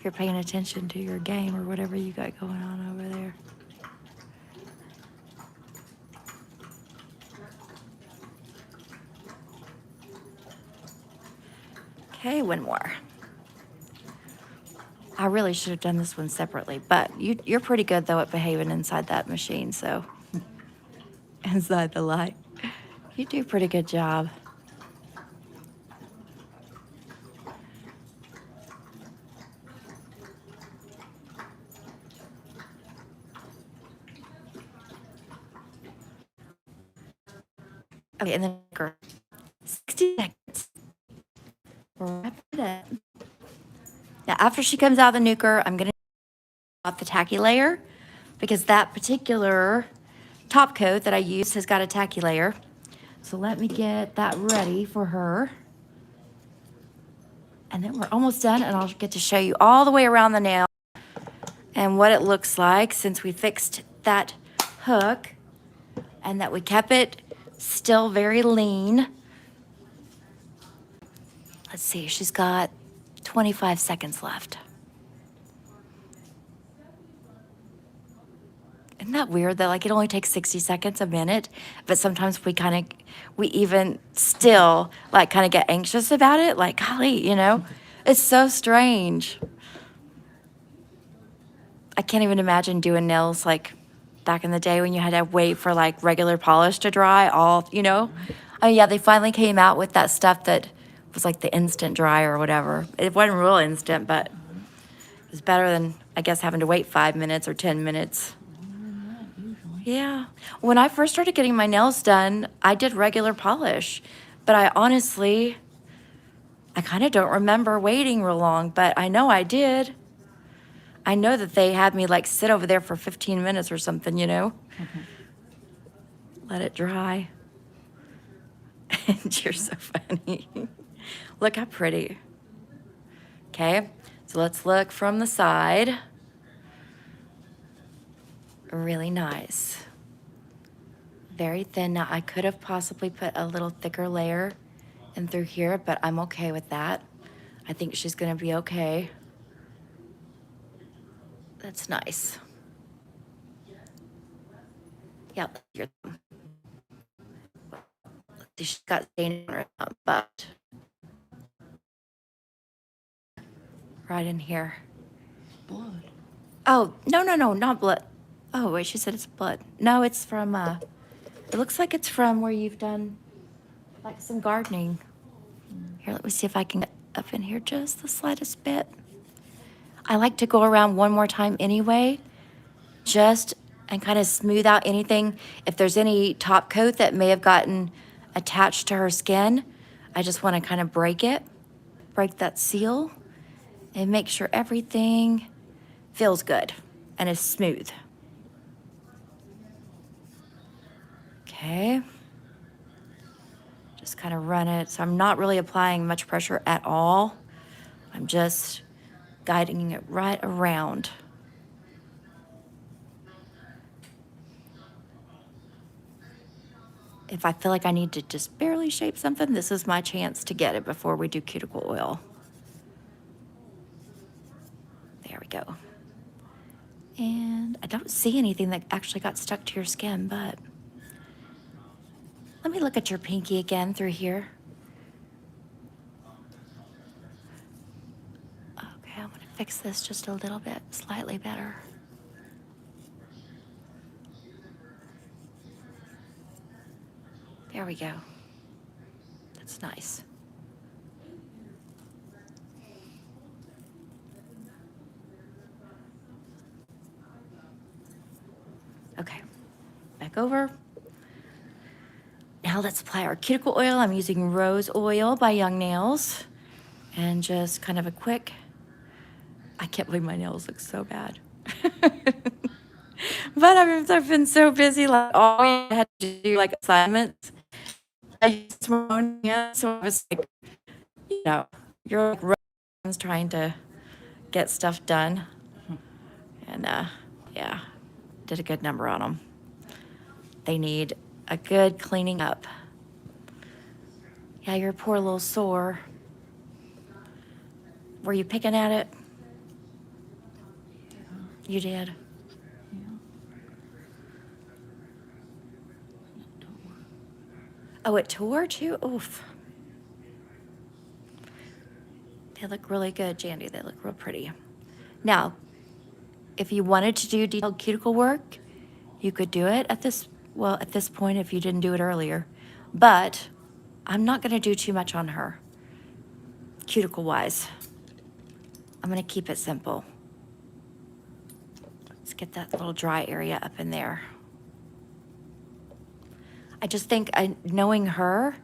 Speaker 1: You're paying attention to your game or whatever you got going on over there. Okay, one more. I really should have done this one separately, but you're pretty good though at behaving inside that machine, so. Inside the light. You do a pretty good job. Okay, and then 60 seconds. Wrap it up. Now, after she comes out of the nuker, I'm going to off the tacky layer because that particular top coat that I use has got a tacky layer. So let me get that ready for her. And then we're almost done, and I'll get to show you all the way around the nail and what it looks like since we fixed that hook and that we kept it still very lean. Let's see, she's got 25 seconds left. Isn't that weird that like it only takes 60 seconds a minute, but sometimes we even still like kind of get anxious about it. Like, golly, it's so strange. I can't even imagine doing nails like back in the day when you had to wait for like regular polish to dry Oh yeah, they finally came out with that stuff that was like the instant dry or whatever. It wasn't real instant, but it was better than, I guess, having to wait 5 minutes or 10 minutes.
Speaker 2: Longer than that usually.
Speaker 1: Yeah. When I first started getting my nails done, I did regular polish, but I kind of don't remember waiting real long, but I know I did. I know that they had me like sit over there for 15 minutes or something, Let it dry. And you're so funny. Look how pretty. Okay, so let's look from the side. Really nice. Very thin. Now, I could have possibly put a little thicker layer in through here, but I'm okay with that. I think she's gonna be okay. That's nice. Yeah, she's got stain on her thumb, but right in here.
Speaker 2: Blood.
Speaker 1: Oh, no, not blood. Oh, wait, she said it's blood. No, it's from, it looks like it's from where you've done like some gardening. Here, let me see if I can get up in here just the slightest bit. I like to go around one more time anyway, just and kind of smooth out anything. If there's any top coat that may have gotten attached to her skin, I just want to kind of break that seal, and make sure everything feels good and is smooth. Okay. Just kind of run it. So I'm not really applying much pressure at all. I'm just guiding it right around. If I feel like I need to just barely shape something, this is my chance to get it before we do cuticle oil. There we go. And I don't see anything that actually got stuck to your skin, but let me look at your pinky again through here. Okay, I'm gonna fix this just a little bit, slightly better. There we go. That's nice. Okay, back over. Now let's apply our cuticle oil. I'm using Rose Oil by Young Nails. And just kind of a quick, I can't believe my nails look so bad. But I've been so busy, like all I had to do like assignments. I used my own hands, so I was like, you know, you're like Rose trying to get stuff done. And yeah, did a good number on them. They need a good cleaning up. Yeah, you're a poor little sore. Were you picking at it? You did.
Speaker 2: Yeah. It tore.
Speaker 1: Oh, it tore too? Oof. They look really good, Jandy. They look real pretty. Now, if you wanted to do detailed cuticle work, you could do it at this point if you didn't do it earlier. But I'm not going to do too much on her, cuticle-wise. I'm going to keep it simple. Let's get that little dry area up in there. I just think, knowing her,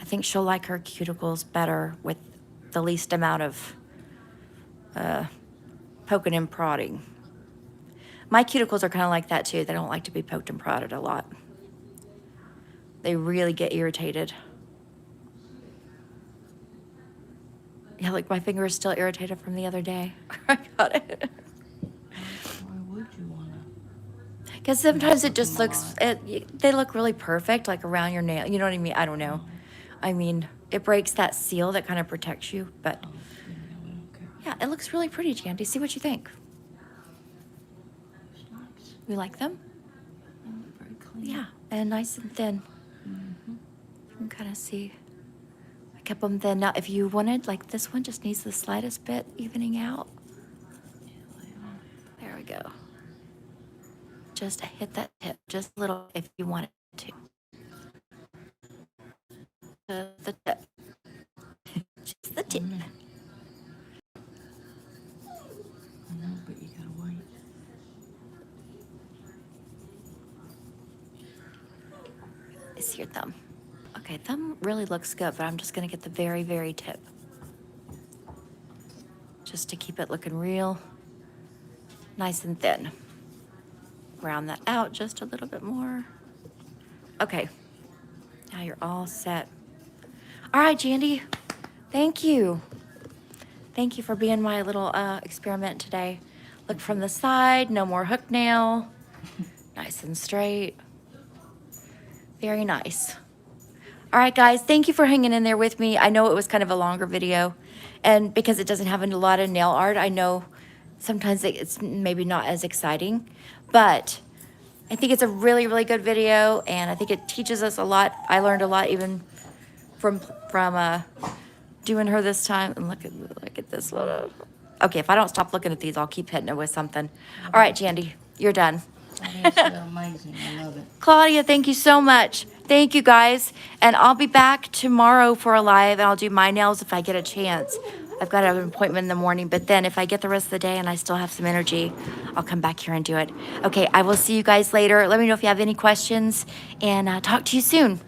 Speaker 1: I think she'll like her cuticles better with the least amount of poking and prodding. My cuticles are kind of like that too. They don't like to be poked and prodded a lot. They really get irritated. Yeah, like my finger is still irritated from the other day. I got it.
Speaker 2: Why would you want to?
Speaker 1: Because sometimes it just looks, they look really perfect, like around your nail. You know what I mean? I don't know. I mean, it breaks that seal that kind of protects you. But
Speaker 2: Oh, yeah, we don't care.
Speaker 1: yeah, it looks really pretty, Jandy. See what you think.
Speaker 2: It's nice.
Speaker 1: You like them?
Speaker 2: They look very clean.
Speaker 1: Yeah, and nice and thin.
Speaker 2: Mm-hmm.
Speaker 1: You can kind of see. I kept them thin. Now, if you wanted, like this one just needs the slightest bit evening out.
Speaker 2: Yeah, they are.
Speaker 1: There we go. Just hit that tip, just a little if you wanted to. The tip. Just the tip.
Speaker 2: I know, but you gotta wait.
Speaker 1: Is your thumb. Okay, thumb really looks good, but I'm just gonna get the very, very tip. Just to keep it looking real nice and thin. Round that out just a little bit more. Okay, now you're all set. All right, Jandy, thank you. Thank you for being my little experiment today. Look from the side, no more hook nail. Nice and straight. Very nice. All right, guys, thank you for hanging in there with me. I know it was kind of a longer video, and because it doesn't have a lot of nail art, I know sometimes it's maybe not as exciting, but I think it's a really, really good video, and I think it teaches us a lot. I learned a lot even from doing her this time. And look at this one. Okay, if I don't stop looking at these, I'll keep hitting it with something. All right, Jandy, you're done.
Speaker 2: That is so amazing. I love it.
Speaker 1: Claudia, thank you so much. Thank you, guys. And I'll be back tomorrow for a live, and I'll do my nails if I get a chance. I've got an appointment in the morning, but then if I get the rest of the day and I still have some energy, I'll come back here and do it. Okay, I will see you guys later. Let me know if you have any questions, and talk to you soon.